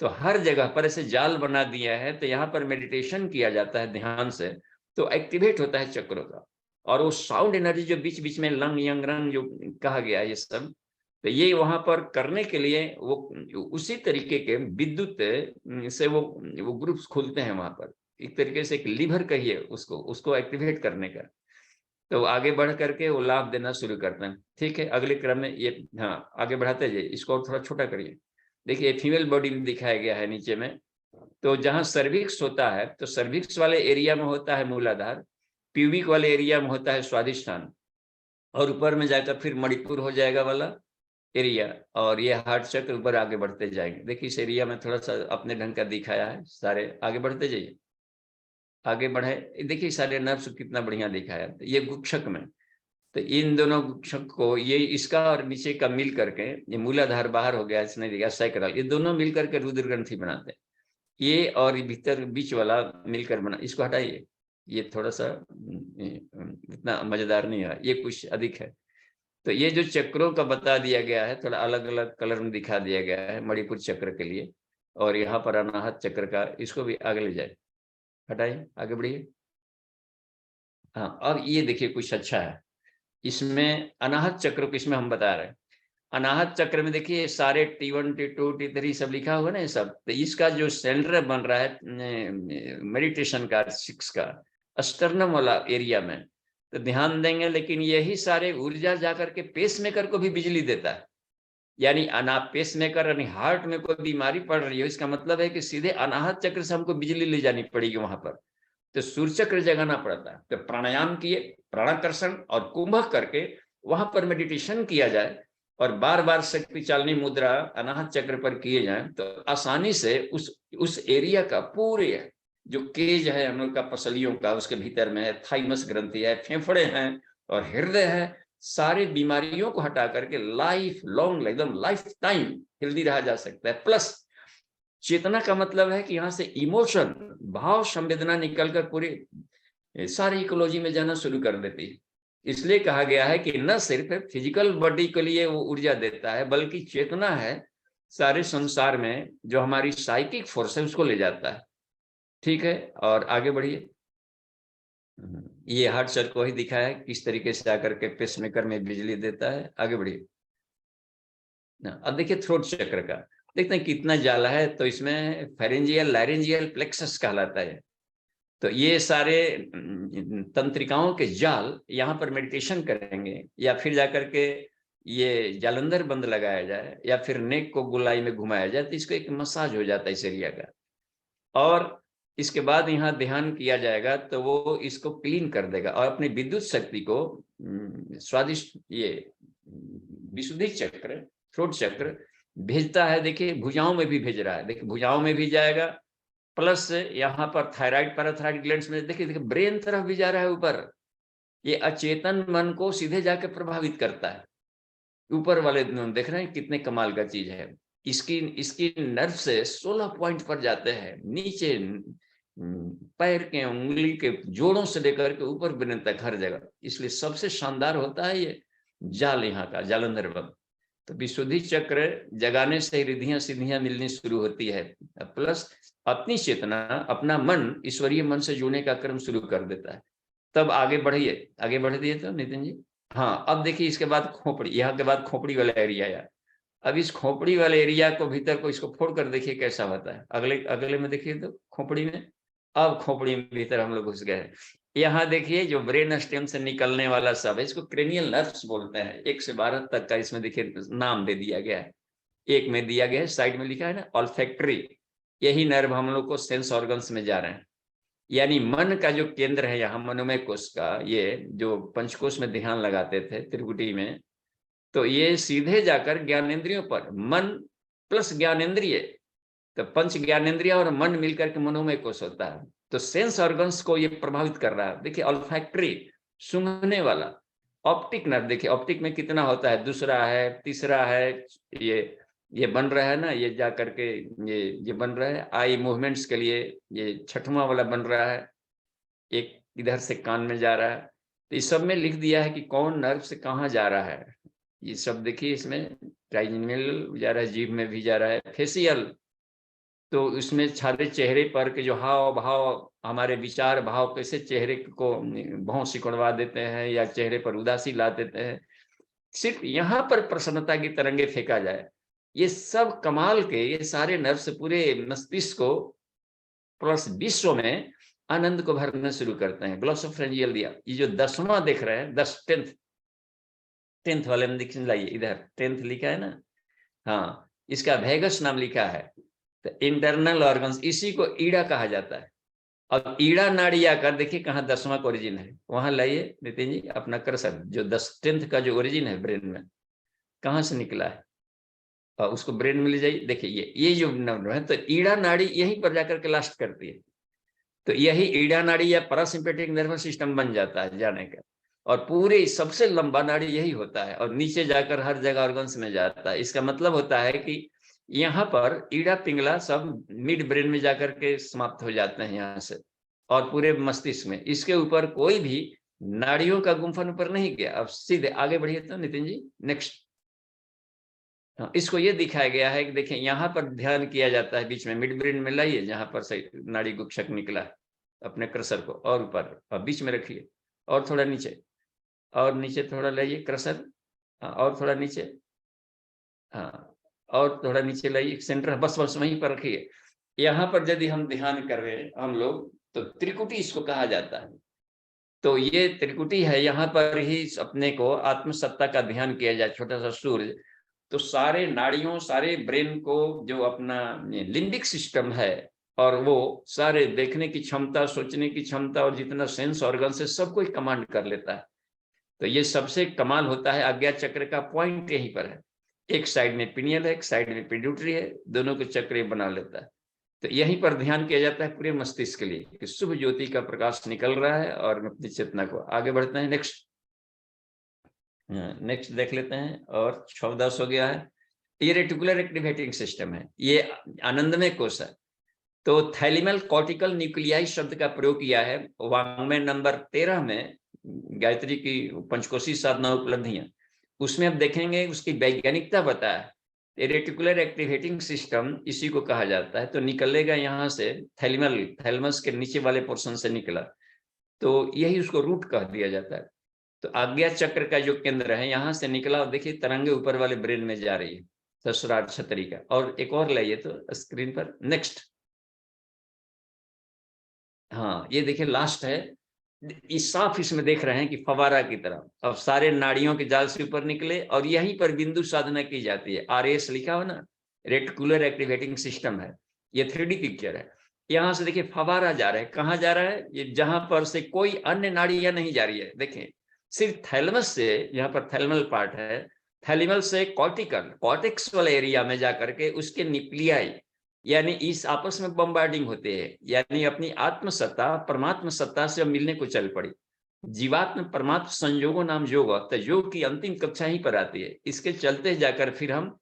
तो हर जगह पर ऐसे जाल बना दिया है, तो यहाँ पर मेडिटेशन किया जाता है ध्यान से, तो एक्टिवेट होता है चक्रों का। और वो साउंड एनर्जी जो बीच बीच में लंग यंग रंग जो कहा गया है ये सब, तो ये वहां पर करने के लिए वो उसी तरीके के विद्युत से वो ग्रुप्स खुलते हैं वहां पर, एक तरीके से एक लीवर कहिए उसको, उसको एक्टिवेट करने का। तो आगे बढ़ करके वो लाभ देना शुरू करते हैं। ठीक है, अगले क्रम में ये, हाँ आगे बढ़ाते जाइए, इसको और थोड़ा छोटा करिए। देखिए फीमेल बॉडी में दिखाया गया है नीचे में, तो जहां सर्विक्स होता है तो सर्विक्स वाले एरिया में होता है मूलाधार, प्यूबिक वाले एरिया में होता है स्वादिष्ठान, और ऊपर में जाकर फिर मणिपुर हो जाएगा वाला एरिया, और ये हार्ट चक्र ऊपर आगे बढ़ते जाएंगे। देखिए इस एरिया में थोड़ा सा अपने ढंग का दिखाया है, सारे आगे बढ़ते जाइए, आगे बढ़े, देखिए सारे नर्व्स कितना बढ़िया दिखाया है। ये गुच्छक में, तो इन दोनों गुच्छक को, ये इसका और नीचे का मिल करके, ये मूलाधार बाहर हो गया, इसने दिया सैक्रल, ये दोनों मिल करके रुद्र ग्रंथि बनाते हैं। ये और भीतर बीच वाला मिलकर बना, इसको हटाइए, ये थोड़ा सा इतना मजेदार नहीं है, ये कुछ अधिक है। तो ये जो चक्रों का बता दिया गया है, थोड़ा अलग अलग कलर में दिखा दिया गया है मणिपुर चक्र के लिए, और यहाँ पर अनाहत चक्र का, इसको भी आगे ले जाए, हटाइए आगे बढ़िए। हाँ अब ये देखिए कुछ अच्छा है, इसमें अनाहत चक्र को इसमें हम बता रहे हैं। अनाहत चक्र में देखिए सारे T1 T2 T3 सब लिखा हुआ ना, ये सब, तो इसका जो सेंटर बन रहा है मेडिटेशन का 6 का अस्टर्नम वाला एरिया में, तो ध्यान देंगे, लेकिन यही सारे ऊर्जा जाकर के पेसमेकर को भी बिजली देता है। यानी पेसमेकर यानी हार्ट में कोई बीमारी पड़ रही हो, इसका मतलब है कि सीधे अनाहत चक्र से हमको बिजली ले जानी पड़ेगी वहां पर, तो सूर्य चक्र जगाना पड़ता है। तो प्राणायाम किए, प्राणाकर्षण और कुंभक करके वहां पर मेडिटेशन किया जाए, और बार बार शक्ति चालनी मुद्रा अनाहत चक्र पर किए जाए, तो आसानी से उस एरिया का पूरे जो केज है हम लोग का पसलियों का, उसके भीतर में है थाइमस ग्रंथि है, फेफड़े हैं और हृदय है, सारी बीमारियों को हटा करके लाइफ लॉन्ग, एकदम लाइफ टाइम हेल्दी रहा जा सकता है। प्लस चेतना का मतलब है कि यहाँ से इमोशन, भाव संवेदना निकलकर पूरे सारी इकोलॉजी में जाना शुरू कर देती है। इसलिए कहा गया है कि न सिर्फ फिजिकल बॉडी के लिए वो ऊर्जा देता है, बल्कि चेतना है सारे संसार में जो हमारी साइकिक फोर्स है उसको ले जाता है। ठीक है, और आगे बढ़िए। ये हार्ट चक्र को ही दिखाया है किस तरीके से आकर के पेसमेकर में बिजली देता है। आगे बढ़िए। अब देखिए थ्रोट चक्र का, देखते हैं कितना जाला है, तो इसमें फेरेंजियल लैरेंजियल प्लेक्सस कहलाता है। तो ये सारे तंत्रिकाओं के जाल यहाँ पर मेडिटेशन करेंगे, या फिर जाकर के ये जालंधर बंद लगाया जाए, या फिर नेक को गुलाई में घुमाया जाए, तो इसको एक मसाज हो जाता है इस एरिया का। और इसके बाद यहाँ ध्यान किया जाएगा तो वो इसको क्लीन कर देगा, और अपनी विद्युत शक्ति को स्वादिष्ट, ये विशुद्धि चक्र, थ्रोट चक्र भेजता है। देखिए भुजाओं में भी भेज रहा है, देखिए भुजाओं में भी जाएगा, प्लस यहाँ पर थायराइड पैराथायराइड ग्लैंड्स में, देखिए ब्रेन तरफ भी जा रहा है ऊपर। ये अचेतन मन को सीधे जाके प्रभावित करता है। ऊपर वाले देख रहे हैं कितने कमाल का चीज है। इसकी नर्व से 16 पॉइंट पर जाते हैं, नीचे पैर के उंगली के जोड़ों से लेकर के ऊपर ब्रेन तक हर जगह। इसलिए सबसे शानदार होता है ये जाल, यहाँ का जालंधर बल। तो विशुद्धि चक्र जगाने से रिद्धियां सिद्धियां मिलनी शुरू होती है, प्लस अपनी चेतना, अपना मन ईश्वरीय मन से जुड़ने का क्रम शुरू कर देता है। तब आगे बढ़िए, आगे बढ़ दिए तो नितिन जी। हाँ, अब देखिए इसके बाद खोपड़ी, यहाँ के बाद खोपड़ी वाला एरिया आया। अब इस खोपड़ी वाले एरिया को भीतर को इसको फोड़ कर देखिए कैसा होता है। अगले अगले में देखिए तो खोपड़ी में, अब खोपड़ी में भीतर हम लोग घुस गए हैं। यहाँ देखिए जो ब्रेन स्टेम से निकलने वाला सब है, इसको क्रेनियल नर्व्स बोलते हैं। 1 से 12 तक का इसमें देखिए नाम दे दिया गया है। एक में दिया गया है, साइड में लिखा है ना ऑल्फैक्टरी, यही नर्व हम लोग को सेंस ऑर्गन्स में जा रहे हैं। यानी मन का जो केंद्र है यहाँ मनोमय कोश का, ये जो पंचकोश में ध्यान लगाते थे त्रिकुटी में, तो ये सीधे जाकर ज्ञानेंद्रियों पर, मन प्लस ज्ञानेंद्रिय, तो पंच ज्ञानेंद्रिय और मन मिलकर के मनोमय कोश होता है। तो सेंस ऑर्गन्स को ये प्रभावित कर रहा है। देखिए ऑल्फैक्टरी, सूंघने वाला। ऑप्टिक नर्व देखिए, ऑप्टिक में कितना होता है, दूसरा है, तीसरा है, ये बन रहा है ना, ये जा करके ये बन रहा है आई मूवमेंट्स के लिए, ये छठवां वाला बन रहा है, एक इधर से कान में जा रहा है। तो इस सब में लिख दिया है कि कौन नर्व से कहाँ जा रहा है। ये सब देखिए इसमें ट्राइजेमिनल जा रहा है, जीभ में भी जा रहा है। फेसियल, तो इसमें सारे चेहरे पर के जो हाव भाव, हमारे विचार भाव कैसे चेहरे को भौं सिकुड़वा देते हैं या चेहरे पर उदासी ला देते हैं, सिर्फ यहाँ पर प्रसन्नता की तरंगे फेंका जाए। ये सब कमाल के, ये सारे नर्व्स पूरे मस्तिष्क को प्लस विश्व में आनंद को भरना शुरू करते हैं। ग्लोसोफ्रेंजियल दिया, ये जो 10वां देख रहे हैं, 10th वाले में दिख लाइए, इधर 10th लिखा है ना, हाँ, इसका वेगस नाम लिखा है। तो इंटरनल ऑर्गन्स, इसी को ईड़ा कहा जाता है। अब ईड़ा नाड़ी आकर देखिए कहाँ 10वां का ओरिजिन है, वहां लाइए नितिन जी अपना कर्सर, जो 10th का जो ओरिजिन है ब्रेन में, कहाँ से निकला है, और उसको ब्रेन में ले जाइए। देखिए ये जो नर्व है, तो ईड़ा नाड़ी यहीं पर जाकर के लास्ट करती है। तो यही ईड़ा नाड़ी या पैरासिम्पेटिक नर्वस सिस्टम बन जाता है जाने का, और पूरे सबसे लंबा नाड़ी यही होता है, और नीचे जाकर हर जगह ऑर्गन्स में जाता है। इसका मतलब होता है कि यहाँ पर ईड़ा पिंगला सब मिड ब्रेन में जाकर के समाप्त हो जाते हैं यहाँ से, और पूरे मस्तिष्क में। इसके ऊपर कोई भी नाड़ियों का गुम्फन ऊपर नहीं गया। अब सीधे आगे बढ़िए तो नितिन जी, नेक्स्ट। इसको ये दिखाया गया है कि देखिए यहाँ पर ध्यान किया जाता है, बीच में मिड ब्रेन में लाइए जहां पर से नाड़ी गुच्छक निकला है, अपने कर्सर को और ऊपर और बीच में रखिए, और थोड़ा नीचे, और नीचे थोड़ा लाइए कर्सर, और थोड़ा नीचे, हाँ, और थोड़ा नीचे लाइए, सेंटर बस बस वहीं पर रखिए। यहाँ पर यदि हम ध्यान कर रहे हैं हम लोग, तो त्रिकुटी इसको कहा जाता है। तो ये त्रिकुटी है, यहाँ पर ही अपने को आत्मसत्ता का ध्यान किया जाए, छोटा सा सूर्य। तो सारे नाड़ियों, सारे ब्रेन को जो अपना लिम्बिक सिस्टम है, और वो सारे देखने की क्षमता, सोचने की क्षमता, और जितना सेंस ऑर्गन से सबको ही कमांड कर लेता है। तो ये सबसे कमाल होता है, आज्ञा चक्र का पॉइंट यहीं पर है। एक साइड में पिनियल है, एक साइड में पिट्यूटरी है, दोनों को चक्र बना लेता है। तो यहीं पर ध्यान किया जाता है पूरे मस्तिष्क के लिए कि शुभ ज्योति का प्रकाश निकल रहा है, और अपनी चेतना को आगे बढ़ते हैं। नेक्स्ट देख लेते हैं, और 6-10 हो गया है। ये रेटिकुलर एक्टिवेटिंग सिस्टम है, ये आनंदमय कोश है। तो थैलिमल कॉर्टिकल न्यूक्लियाई शब्द का प्रयोग किया है वाङ्मय नंबर 13 में, गायत्री की पंचकोशी साधना उपलब्धियां, उसमें अब देखेंगे उसकी वैज्ञानिकता बताया। रेटिकुलर एक्टिवेटिंग सिस्टम इसी को कहा जाता है। तो निकलेगा यहाँ से थैलमस के नीचे वाले पोर्शन से निकला, तो यही उसको रूट कह दिया जाता है। तो आज्ञा चक्र का जो केंद्र है यहाँ से निकला, और देखिए तरंगे ऊपर वाले ब्रेन में जा रही है, ससुराल छतरी का। और एक और लाइए तो स्क्रीन पर, नेक्स्ट। हाँ, ये देखिए लास्ट है, इस साफ इसमें देख रहे हैं कि फवारा की तरह अब सारे नाड़ियों के जाल से ऊपर निकले, और यहीं पर बिंदु साधना की जाती है। RAS लिखा हो ना, रेटिकुलर एक्टिवेटिंग सिस्टम है, ये 3D पिक्चर है। यहाँ से देखिए फवारा जा रहा है, कहाँ जा रहा है, ये जहां पर से कोई अन्य नाड़ियां नहीं जा रही है। देखें सिर्फ थैलमस से, यहाँ पर थैलमल पार्ट है, थैलिमल से कॉर्टेक्स वाले एरिया में जाकर के उसके न्यूक्लियाई, यानी इस आपस में बम्बार्डिंग होते हैं। यानी अपनी आत्मसत्ता परमात्म सत्ता से मिलने को चल पड़ी। जीवात्म परमात्म संयोगो नाम योग, तो योग की अंतिम कक्षा ही पर आती है। इसके चलते जाकर फिर हम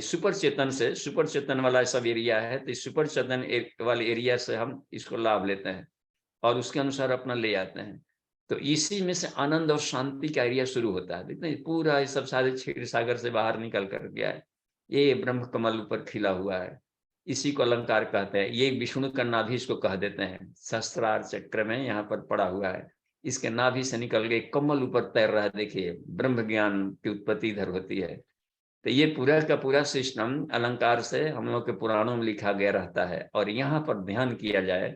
सुपर चेतन से, सुपर चेतन वाला सब एरिया है, तो सुपर चेतन वाले एरिया से हम इसको लाभ लेते हैं और उसके अनुसार अपना ले आते हैं। तो इसी में से आनंद और शांति का एरिया शुरू होता है। देखते हैं पूरा ये सब सारे क्षीर सागर से बाहर निकल कर गया है, ये ब्रह्म कमल ऊपर खिला हुआ है, इसी को अलंकार कहते हैं। ये विष्णु का नाभि इसको कह देते हैं, सहस्त्रार चक्र में यहाँ पर पड़ा हुआ है, इसके नाभि से निकल के कमल ऊपर तैर रहा है। देखिए ब्रह्म ज्ञान की उत्पत्ति इधर होती है। तो ये पूरा का पूरा सिस्टम अलंकार से हम लोग के पुराणों में लिखा गया रहता है, और यहाँ पर ध्यान किया जाए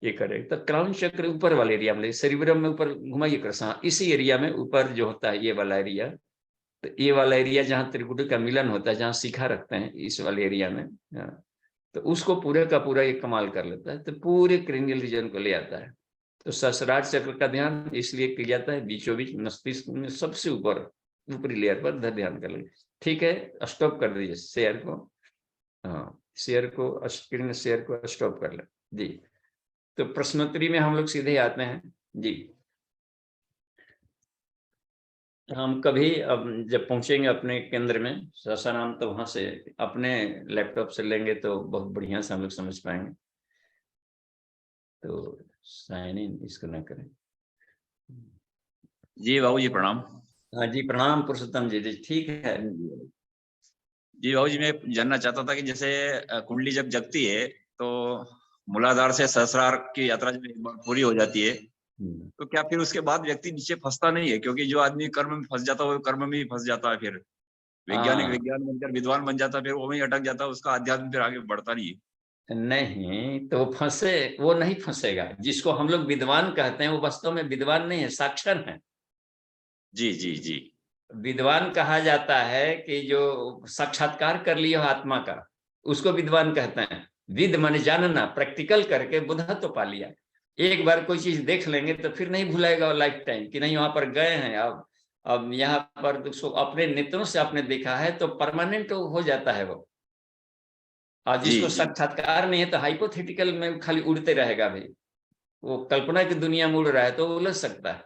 ये करे तो क्राउन चक्र ऊपर वाले एरिया में, सेरिब्रम में ऊपर घुमाइए कृष्णा, इसी एरिया में ऊपर जो होता है ये वाला एरिया, तो ये वाला एरिया जहाँ त्रिकुटी का मिलन होता है, जहाँ शिखा रखते हैं इस वाले एरिया में, तो उसको पूरे का पूरा ये कमाल कर लेता है, तो पूरे क्रेनियल रीजन को ले आता है। तो सहस्रार चक्र का ध्यान इसलिए किया जाता है, बीचों बीच मस्तिष्क में सबसे ऊपर ऊपरी लेयर पर ध्यान कर ले। ठीक है, स्टॉप कर दीजिए शेयर को, हाँ शेयर को, स्क्रीन शेयर को स्टॉप कर ले जी। तो प्रश्नोत्तरी में हम लोग सीधे आते हैं जी। हम कभी अब जब पहुंचेंगे अपने केंद्र में सासाराम, तो वहां से अपने लैपटॉप से लेंगे तो बहुत बढ़िया से हम लोग समझ पाएंगे। तो साइन इन इसको ना करें जी। बाबू जी प्रणाम। हाँ जी प्रणाम पुरुषोत्तम जी। जी ठीक है जी बाबू जी, मैं जानना चाहता था कि जैसे कुंडली जब जगती है तो मूलाधार से सहस्रार की यात्रा जब एक बार पूरी हो जाती है, तो क्या फिर उसके बाद व्यक्ति नीचे फंसता नहीं है? क्योंकि जो आदमी कर्म में फंस जाता है वो कर्म में ही फंस जाता है, फिर वैज्ञानिक विज्ञान बनकर विद्वान बन जाता है, फिर वो वहीं अटक जाता है, उसका अध्यात्म फिर आगे बढ़ता नहीं है। नहीं तो फंसे, वो नहीं फंसेगा। जिसको हम लोग विद्वान कहते हैं वो वास्तव में विद्वान नहीं है, साक्षर है। जी जी जी। विद्वान कहा जाता है कि जो साक्षात्कार कर लिया आत्मा का, उसको विद्वान कहते हैं। विद माने जानना, प्रैक्टिकल करके बुद्ध तो पा लिया। एक बार कोई चीज देख लेंगे तो फिर नहीं भूलेगा लाइफ टाइम कि नहीं वहां पर गए हैं, अब यहाँ पर उसको अपने नेत्रों से आपने देखा है तो परमानेंट हो जाता है वो। और जिसको साक्षात्कार नहीं है तो हाइपोथेटिकल में खाली उड़ते रहेगा भाई, वो कल्पना की दुनिया में उड़ रहा है तो उलझ सकता है।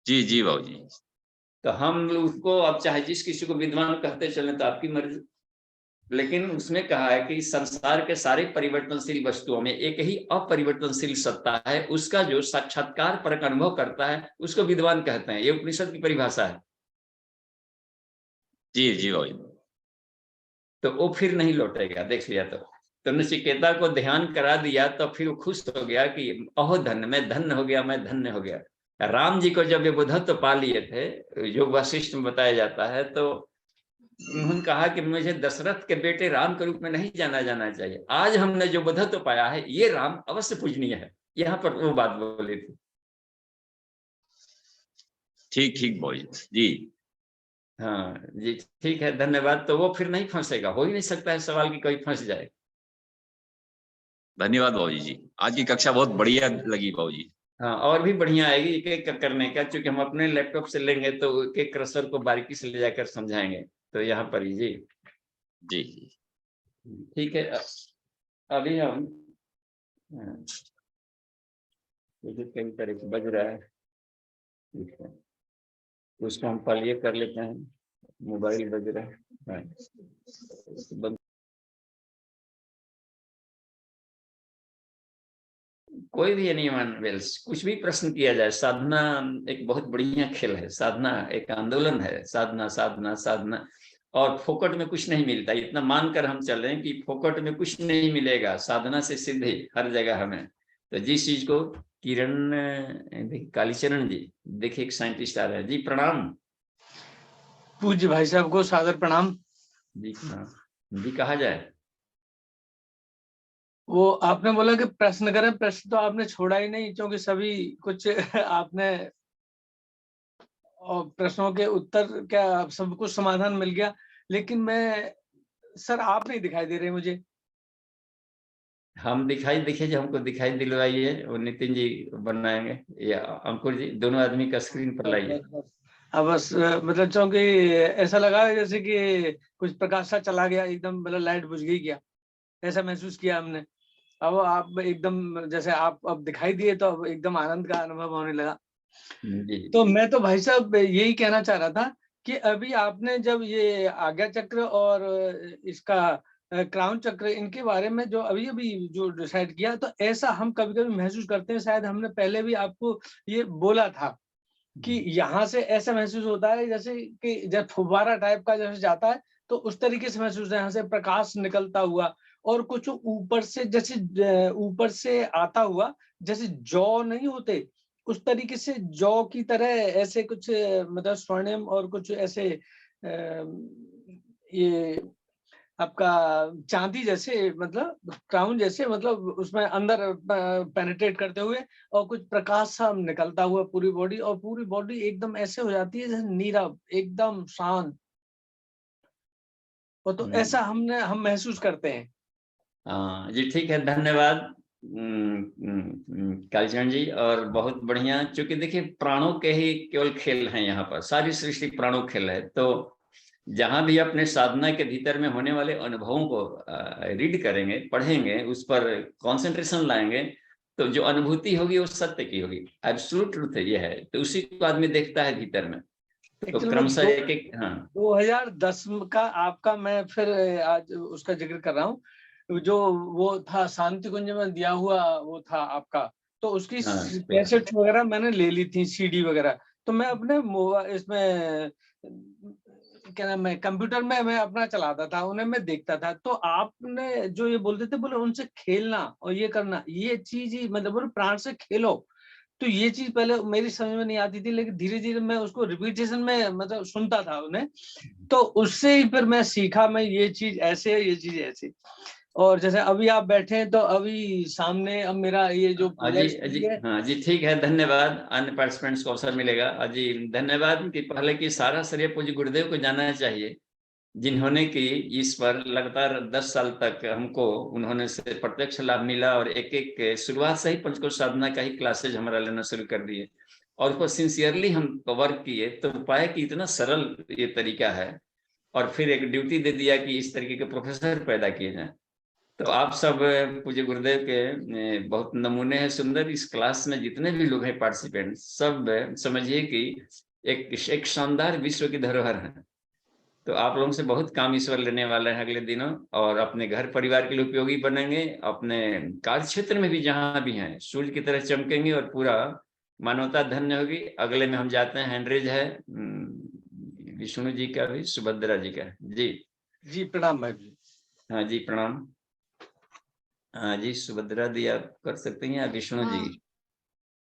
जी जी बाबू जी। तो हम उसको अब चाहे जिस किसी को विद्वान कहते चले तो आपकी मर्जी, लेकिन उसमें कहा है कि संसार के सारे परिवर्तनशील वस्तुओं में एक ही अपरिवर्तनशील सत्ता है, उसका जो साक्षात्कार परक अनुभव करता है उसको विद्वान कहते हैं। ये उपनिषद की परिभाषा है। जी जी बाबू जी। तो वो फिर नहीं लौटेगा, देख लिया तो नचिकेता को ध्यान करा दिया तो फिर वो खुश हो गया कि अहो धन्य, मैं धन्य हो गया, मैं धन्य हो गया। राम जी को जब ये बुद्धत्व पा लिए थे, योग वासिष्ठ में बताया जाता है, तो उन्होंने कहा कि मुझे दशरथ के बेटे राम के रूप में नहीं जाना जाना चाहिए, आज हमने जो बुद्धत्व पाया है ये राम अवश्य पूजनीय है। यहाँ पर वो बात बोली थी। ठीक ठीक बाबू जी। हाँ जी ठीक है, धन्यवाद। तो वो फिर नहीं फंसेगा, हो ही नहीं सकता है सवाल की कोई फंस जाए। धन्यवाद बाबूजी जी, आज की कक्षा बहुत बढ़िया लगी बाबूजी। हाँ और भी बढ़िया आएगी एक एक करने का, क्योंकि हम अपने लैपटॉप से लेंगे तो एक एक क्रसर को बारीकी से ले जाकर समझाएंगे। तो यहाँ पर ही जी जी ठीक है। अभी हम कई तरह की बज रहा है, ठीक है उसको हम पहले ये कर लेते हैं। मोबाइल बज रहा है, बंद। कोई भी एनीवन वेल्स, कुछ भी प्रश्न किया जाए। साधना एक बहुत बढ़िया खेल है, साधना एक आंदोलन है। साधना साधना साधना, और फोकट में कुछ नहीं मिलता। इतना मानकर हम चलें कि फोकट में कुछ नहीं मिलेगा, साधना से सिद्धि हर जगह हमें। तो जिस चीज को किरण कालीचरण जी, देखिए एक साइंटिस्ट आ रहे हैं जी, प्रणाम पूज्य भाई साहब को सादर प्रणाम जी। प्रणाम जी, कहा जाए? वो आपने बोला कि प्रश्न करें, प्रश्न तो आपने छोड़ा ही नहीं, क्योंकि सभी कुछ आपने और प्रश्नों के उत्तर क्या सब कुछ समाधान मिल गया, लेकिन मैं सर आप नहीं दिखाई दे रहे मुझे। हम दिखाई, देखिए जो हमको दिखाई दिलवाइए, वो नितिन जी बनाएंगे या अंकुर जी, दोनों आदमी का स्क्रीन पर लाइए। अब बस मतलब क्योंकि ऐसा लगा जैसे कि कुछ प्रकाश सा चला गया एकदम, मतलब लाइट बुझ गई क्या, ऐसा महसूस किया हमने। अब आप एकदम जैसे आप अब दिखाई दिए तो अब एकदम आनंद का अनुभव होने लगा। जी। तो मैं तो भाई साहब यही कहना चाह रहा था कि अभी आपने जब ये आज्ञा चक्र और इसका क्राउन चक्र, इनके बारे में जो अभी-अभी जो डिसाइड किया, तो ऐसा हम कभी-कभी महसूस करते हैं, शायद हमने पहले भी आपको ये बोला था कि यहाँ से ऐसा महसूस होता है जैसे कि जब फुव्वारा टाइप का जैसे जाता है, तो उस तरीके से महसूस है, यहाँ से प्रकाश निकलता हुआ, और कुछ ऊपर से जैसे ऊपर से आता हुआ, जैसे जौ नहीं होते, उस तरीके से जौ की तरह ऐसे कुछ मतलब स्वर्णिम और कुछ ऐसे ये आपका चांदी जैसे, मतलब क्राउन जैसे, मतलब उसमें अंदर पेनिट्रेट करते हुए, और कुछ प्रकाश सा निकलता हुआ पूरी बॉडी, और पूरी बॉडी एकदम ऐसे हो जाती है जैसे नीरव, एकदम शांत। और तो ऐसा हम महसूस करते हैं। हाँ जी, ठीक है, धन्यवाद कालीचरण जी। और बहुत बढ़िया, क्योंकि देखिए प्राणों के ही केवल खेल हैं यहाँ पर, सारी सृष्टि प्राणों खेल है। तो जहां भी अपने साधना के भीतर में होने वाले अनुभवों को रीड करेंगे, पढ़ेंगे, उस पर कंसंट्रेशन लाएंगे, तो जो अनुभूति होगी वो सत्य की होगी, एब्सोल्यूट ट्रूथ है, ये है। तो उसी को आदमी देखता है भीतर में। तो क्रमशः एक एक 2010 का आपका मैं फिर आज उसका जिक्र कर रहा हूँ, जो वो था शांति कुंज में दिया हुआ वो था आपका, तो उसकी कैसेट वगैरह मैंने ले ली थी, सीडी वगैरह। तो मैं अपने इसमें क्या नाम है, कंप्यूटर में मैं अपना चलाता था, उन्हें मैं देखता था। तो आपने जो ये बोलते थे, बोले उनसे खेलना और ये करना, ये चीज ही मतलब बोले प्राण से खेलो। तो ये चीज पहले मेरी समझ में नहीं आती थी, लेकिन धीरे धीरे मैं उसको रिपीटेशन में मतलब सुनता था उन्हें, तो उससे ही फिर मैं सीखा, मैं ये चीज ऐसे है, ये चीज ऐसे। और जैसे अभी आप बैठे हैं, तो अभी सामने अब मेरा ये जो हाँ जी, ठीक है, धन्यवाद। अन्य पार्टिसिपेंट्स को अवसर मिलेगा। जी धन्यवाद। कि पहले की सारा श्रेय पूज्य गुरुदेव को जाना चाहिए, जिन्होंने कि इस पर लगातार 10 साल तक हमको उन्होंने से प्रत्यक्ष लाभ मिला, और एक एक शुरुआत से ही पंचकोश साधना का ही क्लासेज हमारा लेना शुरू कर दिए, और उसको सिंसियरली हम वर्क किए, तो पाए कि इतना सरल ये तरीका है। और फिर एक ड्यूटी दे दिया कि इस तरीके के प्रोफेसर पैदा किए जाएं। तो आप सब पूज्य गुरुदेव के बहुत नमूने हैं सुंदर। इस क्लास में जितने भी लोग हैं पार्टिसिपेंट, सब समझिए कि एक शानदार विश्व की धरोहर है। तो आप लोगों से बहुत काम ईश्वर लेने वाले हैं अगले दिनों, और अपने घर परिवार के लिए उपयोगी बनेंगे, अपने कार्य क्षेत्र में भी जहां भी हैं सूर्य की तरह चमकेंगे, और पूरा मानवता धन्य होगी। अगले में हम जाते हैं, हैंडरेज है विष्णु जी का भी, सुभद्रा जी का। जी प्रणाम भाई जी। हाँ जी, प्रणाम। हाँ जी, सुभद्रा दी आप कर सकते हैं, या विष्णु जी?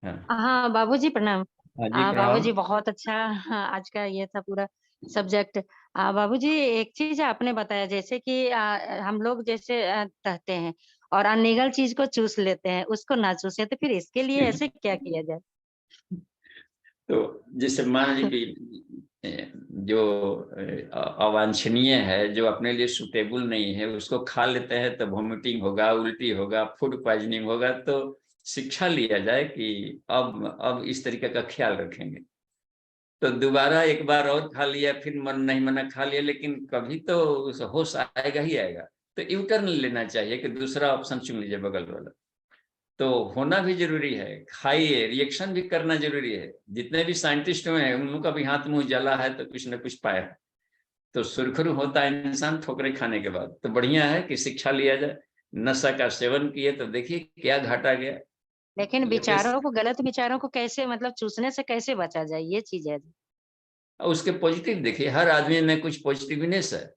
हाँ बाबूजी प्रणाम। बाबूजी बहुत अच्छा, हाँ, आज का ये था पूरा सब्जेक्ट। बाबूजी एक चीज आपने बताया, जैसे कि हम लोग जैसे कहते हैं और अनलीगल चीज को चूस लेते हैं, उसको ना चूसे, तो फिर इसके लिए ऐसे क्या किया जाए? तो जैसे मान लीजिए जो अवांछनीय है, जो अपने लिए सुटेबल नहीं है, उसको खा लेते हैं तो वॉमिटिंग होगा, उल्टी होगा, फूड पॉइजनिंग होगा। तो शिक्षा लिया जाए कि अब इस तरीके का ख्याल रखेंगे। तो दोबारा एक बार और खा लिया, फिर मन नहीं मना, खा लिया, लेकिन कभी तो होश आएगा ही आएगा। तो यू टर्न लेना चाहिए कि दूसरा ऑप्शन चुन लीजिए बगल वाला। तो होना भी जरूरी है, खाइए, रिएक्शन भी करना जरूरी है। जितने भी साइंटिस्ट हुए हैं, उनका भी हाथ मुंह जला है तो कुछ न कुछ पाया है। तो सुरखरू होता है इंसान ठोकरे खाने के बाद। तो बढ़िया है कि शिक्षा लिया जाए। नशा का सेवन किए तो देखिए क्या घाटा गया। लेकिन विचारों को, गलत विचारों को कैसे मतलब चूसने से कैसे बचा जाए, ये चीज है। उसके पॉजिटिव देखिए, हर आदमी में कुछ पॉजिटिवनेस है।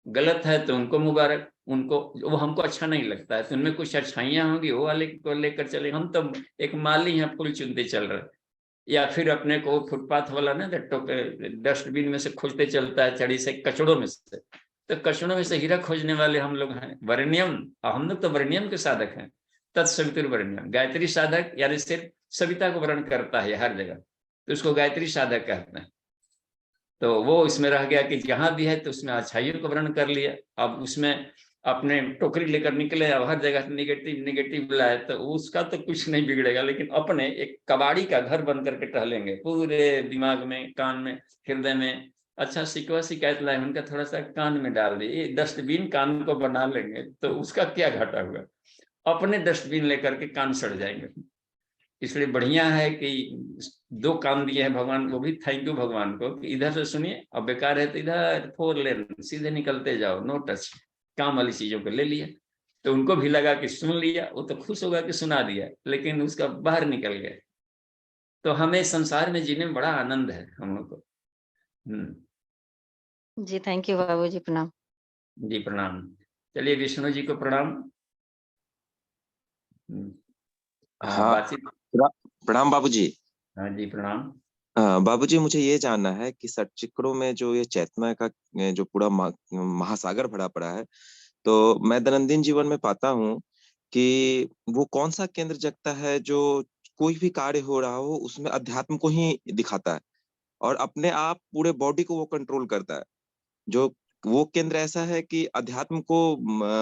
गलत है तो उनको मुबारक, उनको वो हमको अच्छा नहीं लगता है तो उनमें कुछ अच्छाइयाँ होंगी, वो वाले को लेकर चले। हम तो एक माली हैं, फूल चुनते चल रहे। या फिर अपने को फुटपाथ वाला ना डस्टबिन में से खोजते चलता है, चढ़ी से कचड़ों में से, तो कचड़ों में से हीरा खोजने वाले हम लोग हैं। वरेण्यम, हम लोग तो वरेण्यम के साधक हैं। तत्सवितुर वरेण्यम, गायत्री साधक यानी सिर्फ सविता को वर्ण करता है हर जगह, तो उसको गायत्री साधक कहते हैं। तो वो इसमें रह गया कि जहां भी है तो उसमें अच्छाइयों को वर्ण कर लिया। अब उसमें अपने टोकरी लेकर निकले, अब हर जगह नेगेटिव नेगेटिव लाए, तो उसका तो कुछ नहीं बिगड़ेगा। लेकिन अपने एक कबाड़ी का घर बन करके टहलेंगे, पूरे दिमाग में, कान में, हृदय में। अच्छा, शिकवा शिकायत लाए, उनका थोड़ा सा कान में डाल दिए, डस्टबिन कान को बना लेंगे तो उसका क्या घाटा हुआ। अपने डस्टबिन लेकर के कान सड़ जाएंगे। इसलिए बढ़िया है कि 2 काम दिए हैं भगवान, वो भी थैंक यू भगवान को कि इधर से सुनिए, और बेकार है तो इधर 4 लेन सीधे निकलते जाओ, नो टच, काम वाली चीजों को ले लिया। तो उनको भी लगा कि सुन लिया, वो तो खुश होगा कि सुना दिया, लेकिन उसका बाहर निकल गया। तो हमें संसार में जीने में बड़ा आनंद है हम लोग को। जी थैंक यू बाबूजी, प्रणाम। जी प्रणाम। चलिए विष्णु जी को प्रणाम। हाँ, बातचीत। प्रणाम बाबूजी। हाँ जी प्रणाम। बाबूजी, मुझे ये जानना है कि सच्चिक्रों में जो ये चेतना का जो पूरा महासागर भरा पड़ा है, तो मैं दैनंदिन जीवन में पाता हूँ कि वो कौन सा केंद्र जगता है जो कोई भी कार्य हो रहा हो उसमें अध्यात्म को ही दिखाता है और अपने आप पूरे बॉडी को वो कंट्रोल करता है। जो वो केंद्र ऐसा है कि अध्यात्म को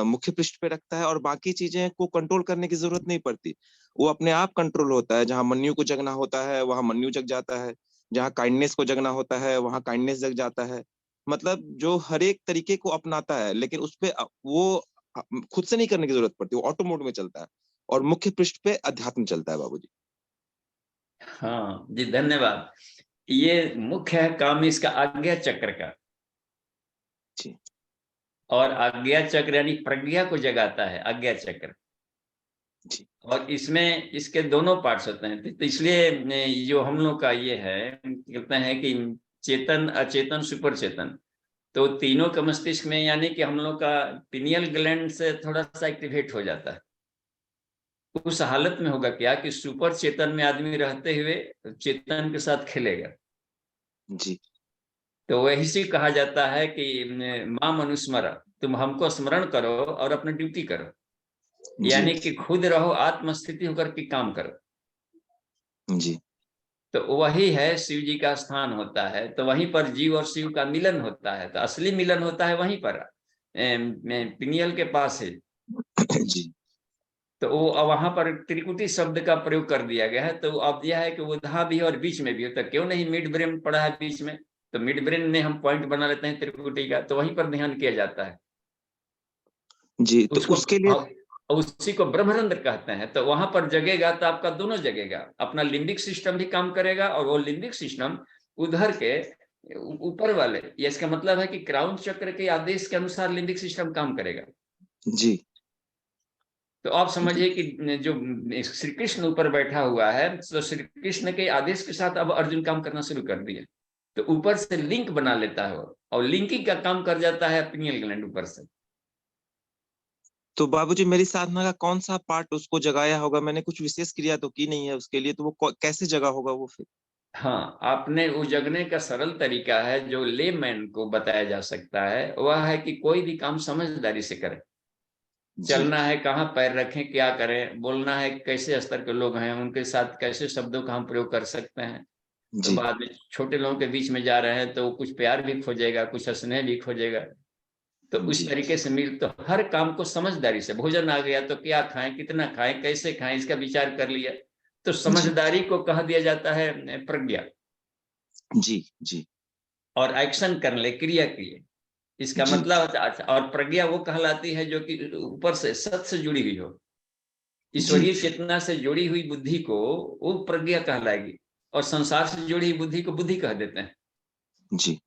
मुख्य पृष्ठ पे रखता है और बाकी चीजें को कंट्रोल करने की जरूरत नहीं पड़ती, वो अपने आप कंट्रोल होता है। जहां मन्यु को जगना होता है वहां मन्यु जग जाता है, जहां काइंडनेस को जगना होता है वहां काइंडनेस जग जाता है। मतलब जो हर एक तरीके को अपनाता है, लेकिन उस पे वो खुद से नहीं करने की जरूरत पड़ती, वो ऑटो मोड में चलता है और मुख्य पृष्ठ पे अध्यात्म चलता है बाबूजी। हाँ जी धन्यवाद। ये मुख्य है काम इसका आज्ञा चक्र का। जी। और आज्ञा चक्र यानी प्रज्ञा को जगाता है आज्ञा चक्र। जी। और इसमें इसके दोनों पार्ट्स होते हैं, तो इसलिए जो हम लोग का ये है कहते हैं कि चेतन अचेतन सुपर चेतन, तो तीनों का मस्तिष्क में, यानी कि हम लोग का पिनियल ग्लैंड से थोड़ा सा एक्टिवेट हो जाता है। उस हालत में होगा क्या कि सुपर चेतन में आदमी रहते हुए चेतन के साथ खेलेगा। जी। तो वही से कहा जाता है कि मां मनुस्मर, तुम हमको स्मरण करो और अपनी ड्यूटी करो, यानी कि खुद रहो, आत्मस्थिति होकर के काम करो। जी। तो वही है शिव जी का स्थान होता है, तो वहीं पर जीव और शिव का मिलन होता है। तो असली मिलन होता है वहीं पर पिनियल के पास है। जी। तो वो वहां पर त्रिकुटी शब्द का प्रयोग कर दिया गया है। तो अब यह है कि वो वहां भी और बीच में भी होता है, क्यों नहीं मिड ब्रेन पड़ा है बीच में, तो मिड ब्रेन में हम पॉइंट बना लेते हैं त्रिकुटी का, तो वहीं पर ध्यान किया जाता है। जी। तो उसको उसके लिए उसी को ब्रह्मरंध्र कहते हैं। तो वहां पर जगेगा तो आपका दोनों जगेगा, अपना लिम्बिक सिस्टम भी काम करेगा और वो लिम्बिक सिस्टम उधर के ऊपर वाले, ये इसका मतलब है कि क्राउन चक्र के आदेश के अनुसार लिम्बिक सिस्टम काम करेगा। जी। तो आप समझिए कि जो श्री कृष्ण ऊपर बैठा हुआ है, तो श्री कृष्ण के आदेश के साथ अब अर्जुन काम करना शुरू कर दिया। तो ऊपर से लिंक बना लेता है वो, और लिंकिंग का काम कर जाता है पिनियल ग्लैंड ऊपर से। तो बाबूजी, मेरी साधना का कौन सा पार्ट उसको जगाया होगा? मैंने कुछ विशेष क्रिया तो की नहीं है उसके लिए, तो वो कैसे जगा होगा वो फिर? हाँ, आपने वो जगने का सरल तरीका है जो लेमैन को बताया जा सकता है, वह है कि कोई भी काम समझदारी से करें। चलना है कहाँ पैर रखें, क्या करें, बोलना है कैसे स्तर के लोग हैं उनके साथ कैसे शब्दों का हम प्रयोग कर सकते हैं। तो बाद में छोटे लोगों के बीच में जा रहे हैं तो कुछ प्यार भी खोजेगा, कुछ स्नेह भी खोजेगा। तो उस तरीके से मिल, तो हर काम को समझदारी से, भोजन आ गया तो क्या खाएं, कितना खाएं, कैसे खाएं, इसका विचार कर लिया। तो समझदारी को कहा दिया जाता है प्रज्ञा। जी। जी। और एक्शन कर ले, क्रिया किए, इसका मतलब। और प्रज्ञा वो कहलाती है जो कि ऊपर से सत से जुड़ी हुई हो, ईश्वरीय चेतना से जुड़ी हुई बुद्धि को वो प्रज्ञा कहलाएगी, और संसार से जुड़ी हुई बुद्धि को बुद्धि कह देते हैं। जी।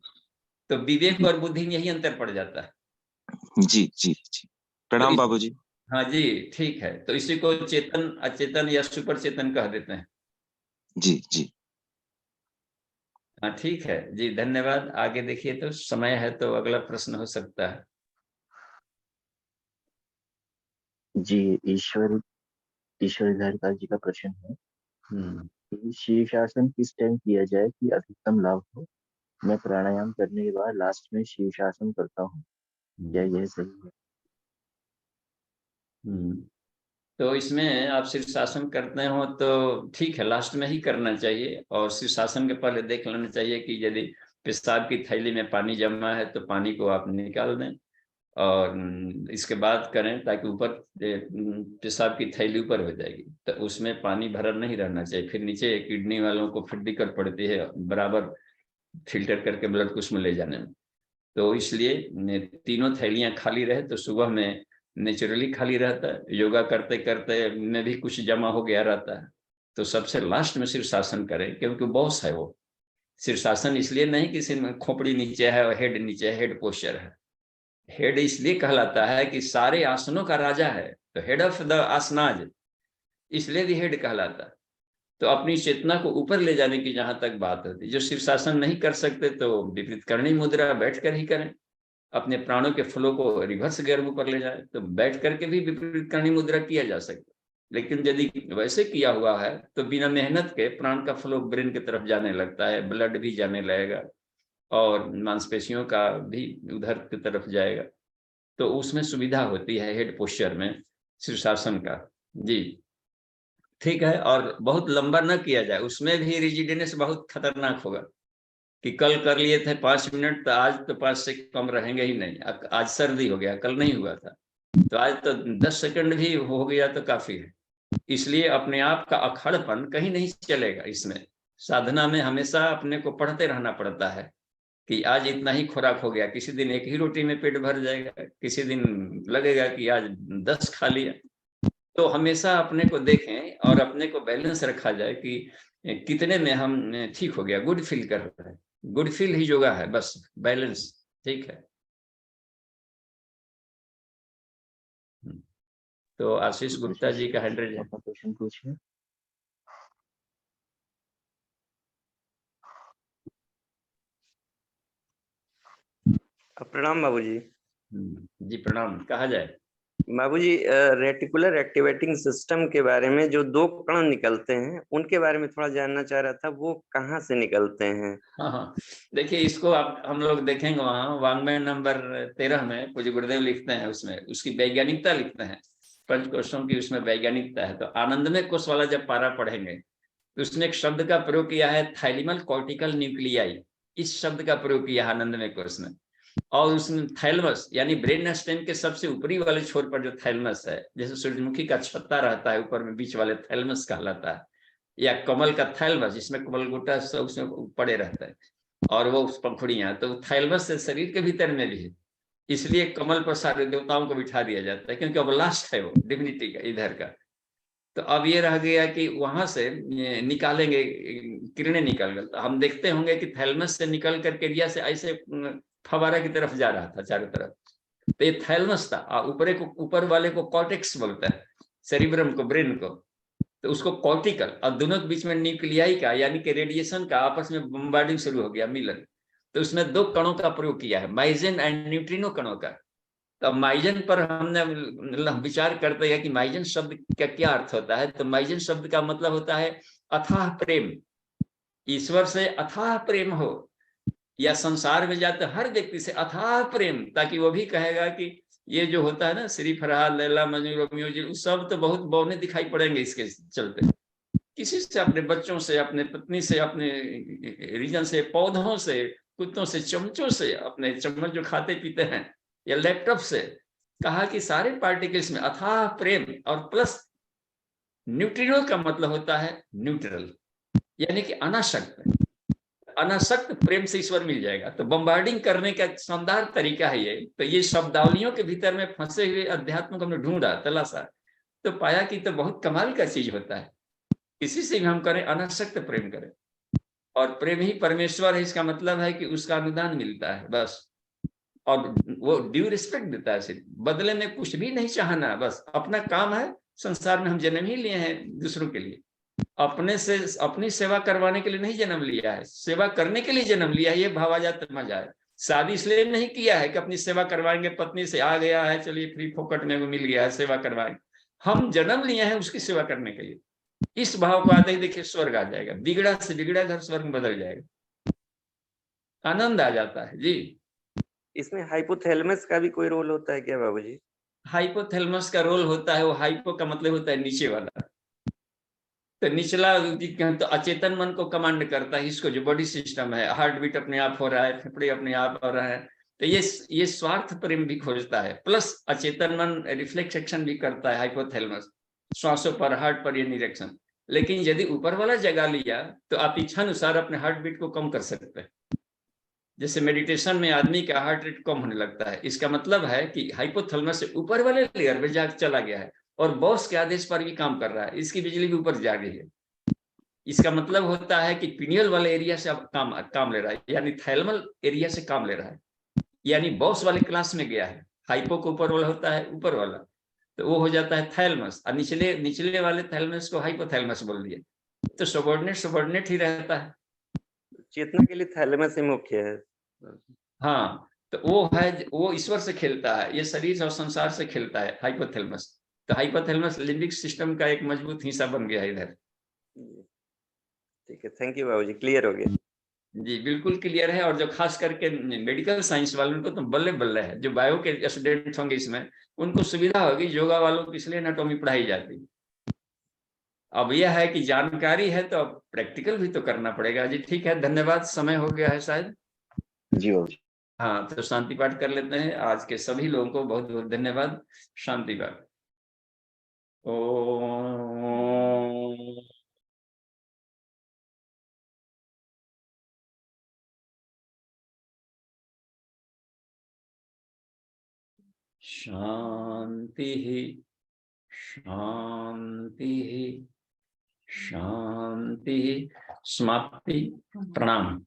तो विवेक और बुद्धि में यही अंतर पड़ जाता है। जी। जी। जी। प्रणाम बाबूजी। हाँ जी ठीक है। तो इसी को चेतन अचेतन या सुपर चेतन कह देते हैं। जी। जी। हाँ ठीक है जी, धन्यवाद। आगे देखिए, तो समय है तो अगला प्रश्न हो सकता है। जी, ईश्वरीधारीकाल जी का प्रश्न है कि शीर्षासन किस टाइम किया जाए कि अधिकतम लाभ हो? मैं प्राणायाम करने के बाद लास्ट में शीर्षासन करता हूँ, क्या यह सही है? तो इसमें आप शीर्षासन करते हो तो ठीक है, लास्ट में ही करना चाहिए। और शीर्षासन के पहले देख लेना चाहिए कि यदि पेशाब की थैली में पानी जमा है तो पानी को आप निकाल दें, और इसके बाद करें, ताकि ऊपर पेशाब की थैली ऊपर हो जाएगी। तो उसमें पानी भरा नहीं रहना चाहिए, फिर नीचे किडनी वालों को फिर दिक्कत पड़ती है बराबर फिल्टर करके ब्लड को उसमें ले जाने में। तो इसलिए तीनों थैलियां खाली रहे तो सुबह में नेचुरली खाली रहता है, योगा करते करते में भी कुछ जमा हो गया रहता है, तो सबसे लास्ट में शीर्षासन करें, क्योंकि बॉस है वो। शीर्षासन इसलिए नहीं कि सिर में खोपड़ी नीचे है और हेड नीचे है, हेड पोस्चर है। हेड इसलिए कहलाता है कि सारे आसनों का राजा है, तो हेड ऑफ द आसनाज, इसलिए भी हेड कहलाता है। तो अपनी चेतना को ऊपर ले जाने की जहां तक बात होती, जो शीर्षासन नहीं कर सकते तो विपरीत करणी मुद्रा बैठ कर ही करें। अपने प्राणों के फ्लो को रिवर्स गियर में ऊपर ले जाए तो बैठ करके भी विपरीत करणी मुद्रा किया जा सकता है। लेकिन यदि वैसे किया हुआ है तो बिना मेहनत के प्राण का फ्लो ब्रेन की तरफ जाने लगता है, ब्लड भी जाने लगेगा और मांसपेशियों का भी उधर की तरफ जाएगा। तो उसमें सुविधा होती है हेड पोस्चर में शीर्षासन का। जी ठीक है। और बहुत लंबा न किया जाए, उसमें भी रिजिडनेस बहुत खतरनाक होगा कि कल कर लिए थे 5 मिनट, तो आज तो 5 से कम रहेंगे ही नहीं। आज सर्दी हो गया, कल नहीं हुआ था, तो आज तो 10 सेकंड भी हो गया तो काफी है। इसलिए अपने आप का अखड़पन कहीं नहीं चलेगा। इसमें साधना में हमेशा अपने को पढ़ते रहना पड़ता है कि आज इतना ही खुराक हो गया। किसी दिन 1 ही रोटी में पेट भर जाएगा, किसी दिन लगेगा कि आज 10 खा लिया। तो हमेशा अपने को देखें और अपने को बैलेंस रखा जाए कि कितने में हम ठीक हो गया, गुड फील कर रहे हैं। गुड फील ही योगा है, बस बैलेंस। ठीक है। तो आशीष गुप्ता जी का 100 अपना क्वेश्चन पूछिए। प्रणाम बाबूजी। जी प्रणाम। कहा जाए बाबूजी, रेटिकुलर एक्टिवेटिंग सिस्टम के बारे में जो 2 कण निकलते हैं उनके बारे में थोड़ा जानना चाह रहा था, वो कहाँ से निकलते हैं? हाँ, देखिए इसको आप हम लोग देखेंगे वहाँ वांग्मय नंबर 13 में पूज्य गुरुदेव लिखते हैं, उसमें उसकी वैज्ञानिकता लिखते हैं, पंचकोशों की उसमें वैज्ञानिकता है। तो आनंदमय कोश वाला जब पारा पढ़ेंगे तो उसने एक शब्द का प्रयोग किया है, थाइलिमल कॉर्टिकल न्यूक्लियाई। इस शब्द का प्रयोग किया आनंदमय कोश ने। और उसमें थैलमस यानी ब्रेन स्टेम के सबसे ऊपरी वाले छोर पर जो थैलमस है, जैसे सूर्यमुखी का छत्ता रहता है ऊपर में, बीच वाले थैलमस कहलाता है, या कमल का थैलमस जिसमें कमल गोटा सब उसमें पड़े रहता है और वो पंखुड़ियां, तो थैलमस से शरीर के भीतर में भी है। इसलिए कमल पर सारे देवताओं को बिठा दिया जाता है, क्योंकि अब लास्ट है वो डिविनिटी का इधर का। तो अब ये रह गया कि वहां से निकालेंगे, किरणें निकल गई। तो हम देखते होंगे कि थैलमस से निकल कर केरिया से ऐसे फवारा की तरफ जा रहा था चारों तरफ। तो ये थैलमस था। ऊपर वाले को कॉर्टेक्स बोलता है, सेरिब्रम को, ब्रेन को, तो उसको कॉर्टिकल, और दोनों के बीच में न्यूक्लियाई का यानी कि रेडिएशन का आपस में बम्बार्डिंग शुरू हो गया, मिलन। तो उसमें 2 कणों का प्रयोग किया है, माइजन एंड न्यूट्रिनो कणों का। तो माइजन पर हमने विचार करते हैं कि माइजन शब्द का क्या अर्थ होता है। तो माइजन शब्द का मतलब होता है अथाह प्रेम, ईश्वर से अथाह प्रेम हो, या संसार में जाते हर व्यक्ति से अथाह प्रेम, ताकि वो भी कहेगा कि ये जो होता है ना श्री फरहाद, लैला, मजनू, रोमियो जी, उस सब तो बहुत बौने दिखाई पड़ेंगे इसके चलते। किसी से, अपने बच्चों से, अपने पत्नी से, अपने रीजन से, पौधों से, कुत्तों से, चमचों से, अपने चम्मच जो खाते पीते हैं, या लैपटॉप से, कहा कि सारे पार्टिकल्स में अथाह प्रेम। और प्लस न्यूट्रिनो का मतलब होता है न्यूट्रल, यानी कि अनासक्त। अनासक्त प्रेम से ईश्वर मिल जाएगा। तो बम्बार्डिंग करने का शानदार तरीका है ये। तो ये शब्दावलियों के भीतर में फंसे हुए अध्यात्म को हमने ढूंढा, तलाशा, तो पाया कि तो बहुत कमाल का चीज होता है। किसी से भी हम करें अनासक्त प्रेम करें, और प्रेम ही परमेश्वर है, इसका मतलब है कि उसका अनुदान मिलता है बस। और वो ड्यू रिस्पेक्ट देता है, सिर्फ बदले में कुछ भी नहीं चाहना, बस अपना काम है। संसार में हम जन्म ही लिए हैं दूसरों के लिए, अपने से अपनी सेवा करवाने के लिए नहीं जन्म लिया है, सेवा करने के लिए जन्म लिया है। ये भावाजात मजा है। शादी इसलिए नहीं किया है कि अपनी सेवा करवाएंगे, पत्नी से आ गया है चलिए फ्री फोकट में मिल गया है, सेवा करवाएंगे। हम जन्म लिए हैं उसकी सेवा करने के लिए। इस भाव को आते ही देखिए स्वर्ग आ जाएगा, बिगड़ा से बिगड़ा घर स्वर्ग में बदल जाएगा, आनंद आ जाता है। जी, इसमें हाइपोथैलेमस का भी कोई रोल होता है क्या बाबूजी? हाइपोथैलेमस का रोल होता है, वो हाइपो का मतलब होता है नीचे वाला, तो निचला तो अचेतन मन को कमांड करता है। इसको जो बॉडी सिस्टम है, हार्ट बीट अपने आप हो रहा है, फेफड़े अपने आप हो रहा है, तो ये स्वार्थ प्रेम भी खोजता है। प्लस अचेतन मन रिफ्लेक्स एक्शन भी करता है, हाइपोथैलेमस, श्वासों पर, हार्ट पर ये निरीक्षण। लेकिन यदि ऊपर वाला जगा लिया तो आप इच्छा अनुसार अपने हार्ट बीट को कम कर सकते हैं। जैसे मेडिटेशन में आदमी का हार्ट रेट कम होने लगता है, इसका मतलब है कि हाइपोथैलेमस से ऊपर वाले लेयर में जाग चला गया है और बॉस के आदेश पर भी काम कर रहा है, इसकी बिजली भी ऊपर जा रही है। इसका मतलब होता है कि पिनियल वाले एरिया से अब काम ले रहा है, यानी थैलेमल एरिया से काम ले रहा है, यानी बॉस वाले क्लास में गया है। हाइपो को ऊपर वाला होता है, ऊपर वाला, तो वो हो जाता है थैलेमस, और निचले वाले थैलेमस को हाइपोथैलेमस बोल दिया, तो सबऑर्डिनेट ही रहता है। चेतना के लिए थैलेमस ही मुख्य है। हाँ, तो वो है, वो ईश्वर से खेलता है, ये शरीर और संसार से खेलता है हाइपोथैलेमस। तो हाइपोथैलेमस लिम्बिक सिस्टम का एक मजबूत हिस्सा बन गया है इधर। ठीक है, थैंक यू बाबूजी, क्लियर हो गया। जी बिल्कुल क्लियर है। और जो खास करके मेडिकल साइंस वालों को तो बल्ले बल्ले है, जो बायो के स्टूडेंट होंगे इसमें, उनको सुविधा होगी, योगा वालों को इसलिए एनाटॉमी पढ़ाई जाती। अब यह है कि जानकारी है तो अब प्रैक्टिकल भी तो करना पड़ेगा। जी ठीक है, धन्यवाद, समय हो गया है शायद। जी बाबूजी। हाँ, तो शांति पाठ कर लेते हैं। आज के सभी लोगों को बहुत बहुत धन्यवाद। शांति पाठ। ओम शांति शांति शांति। समाप्ति। प्रणाम।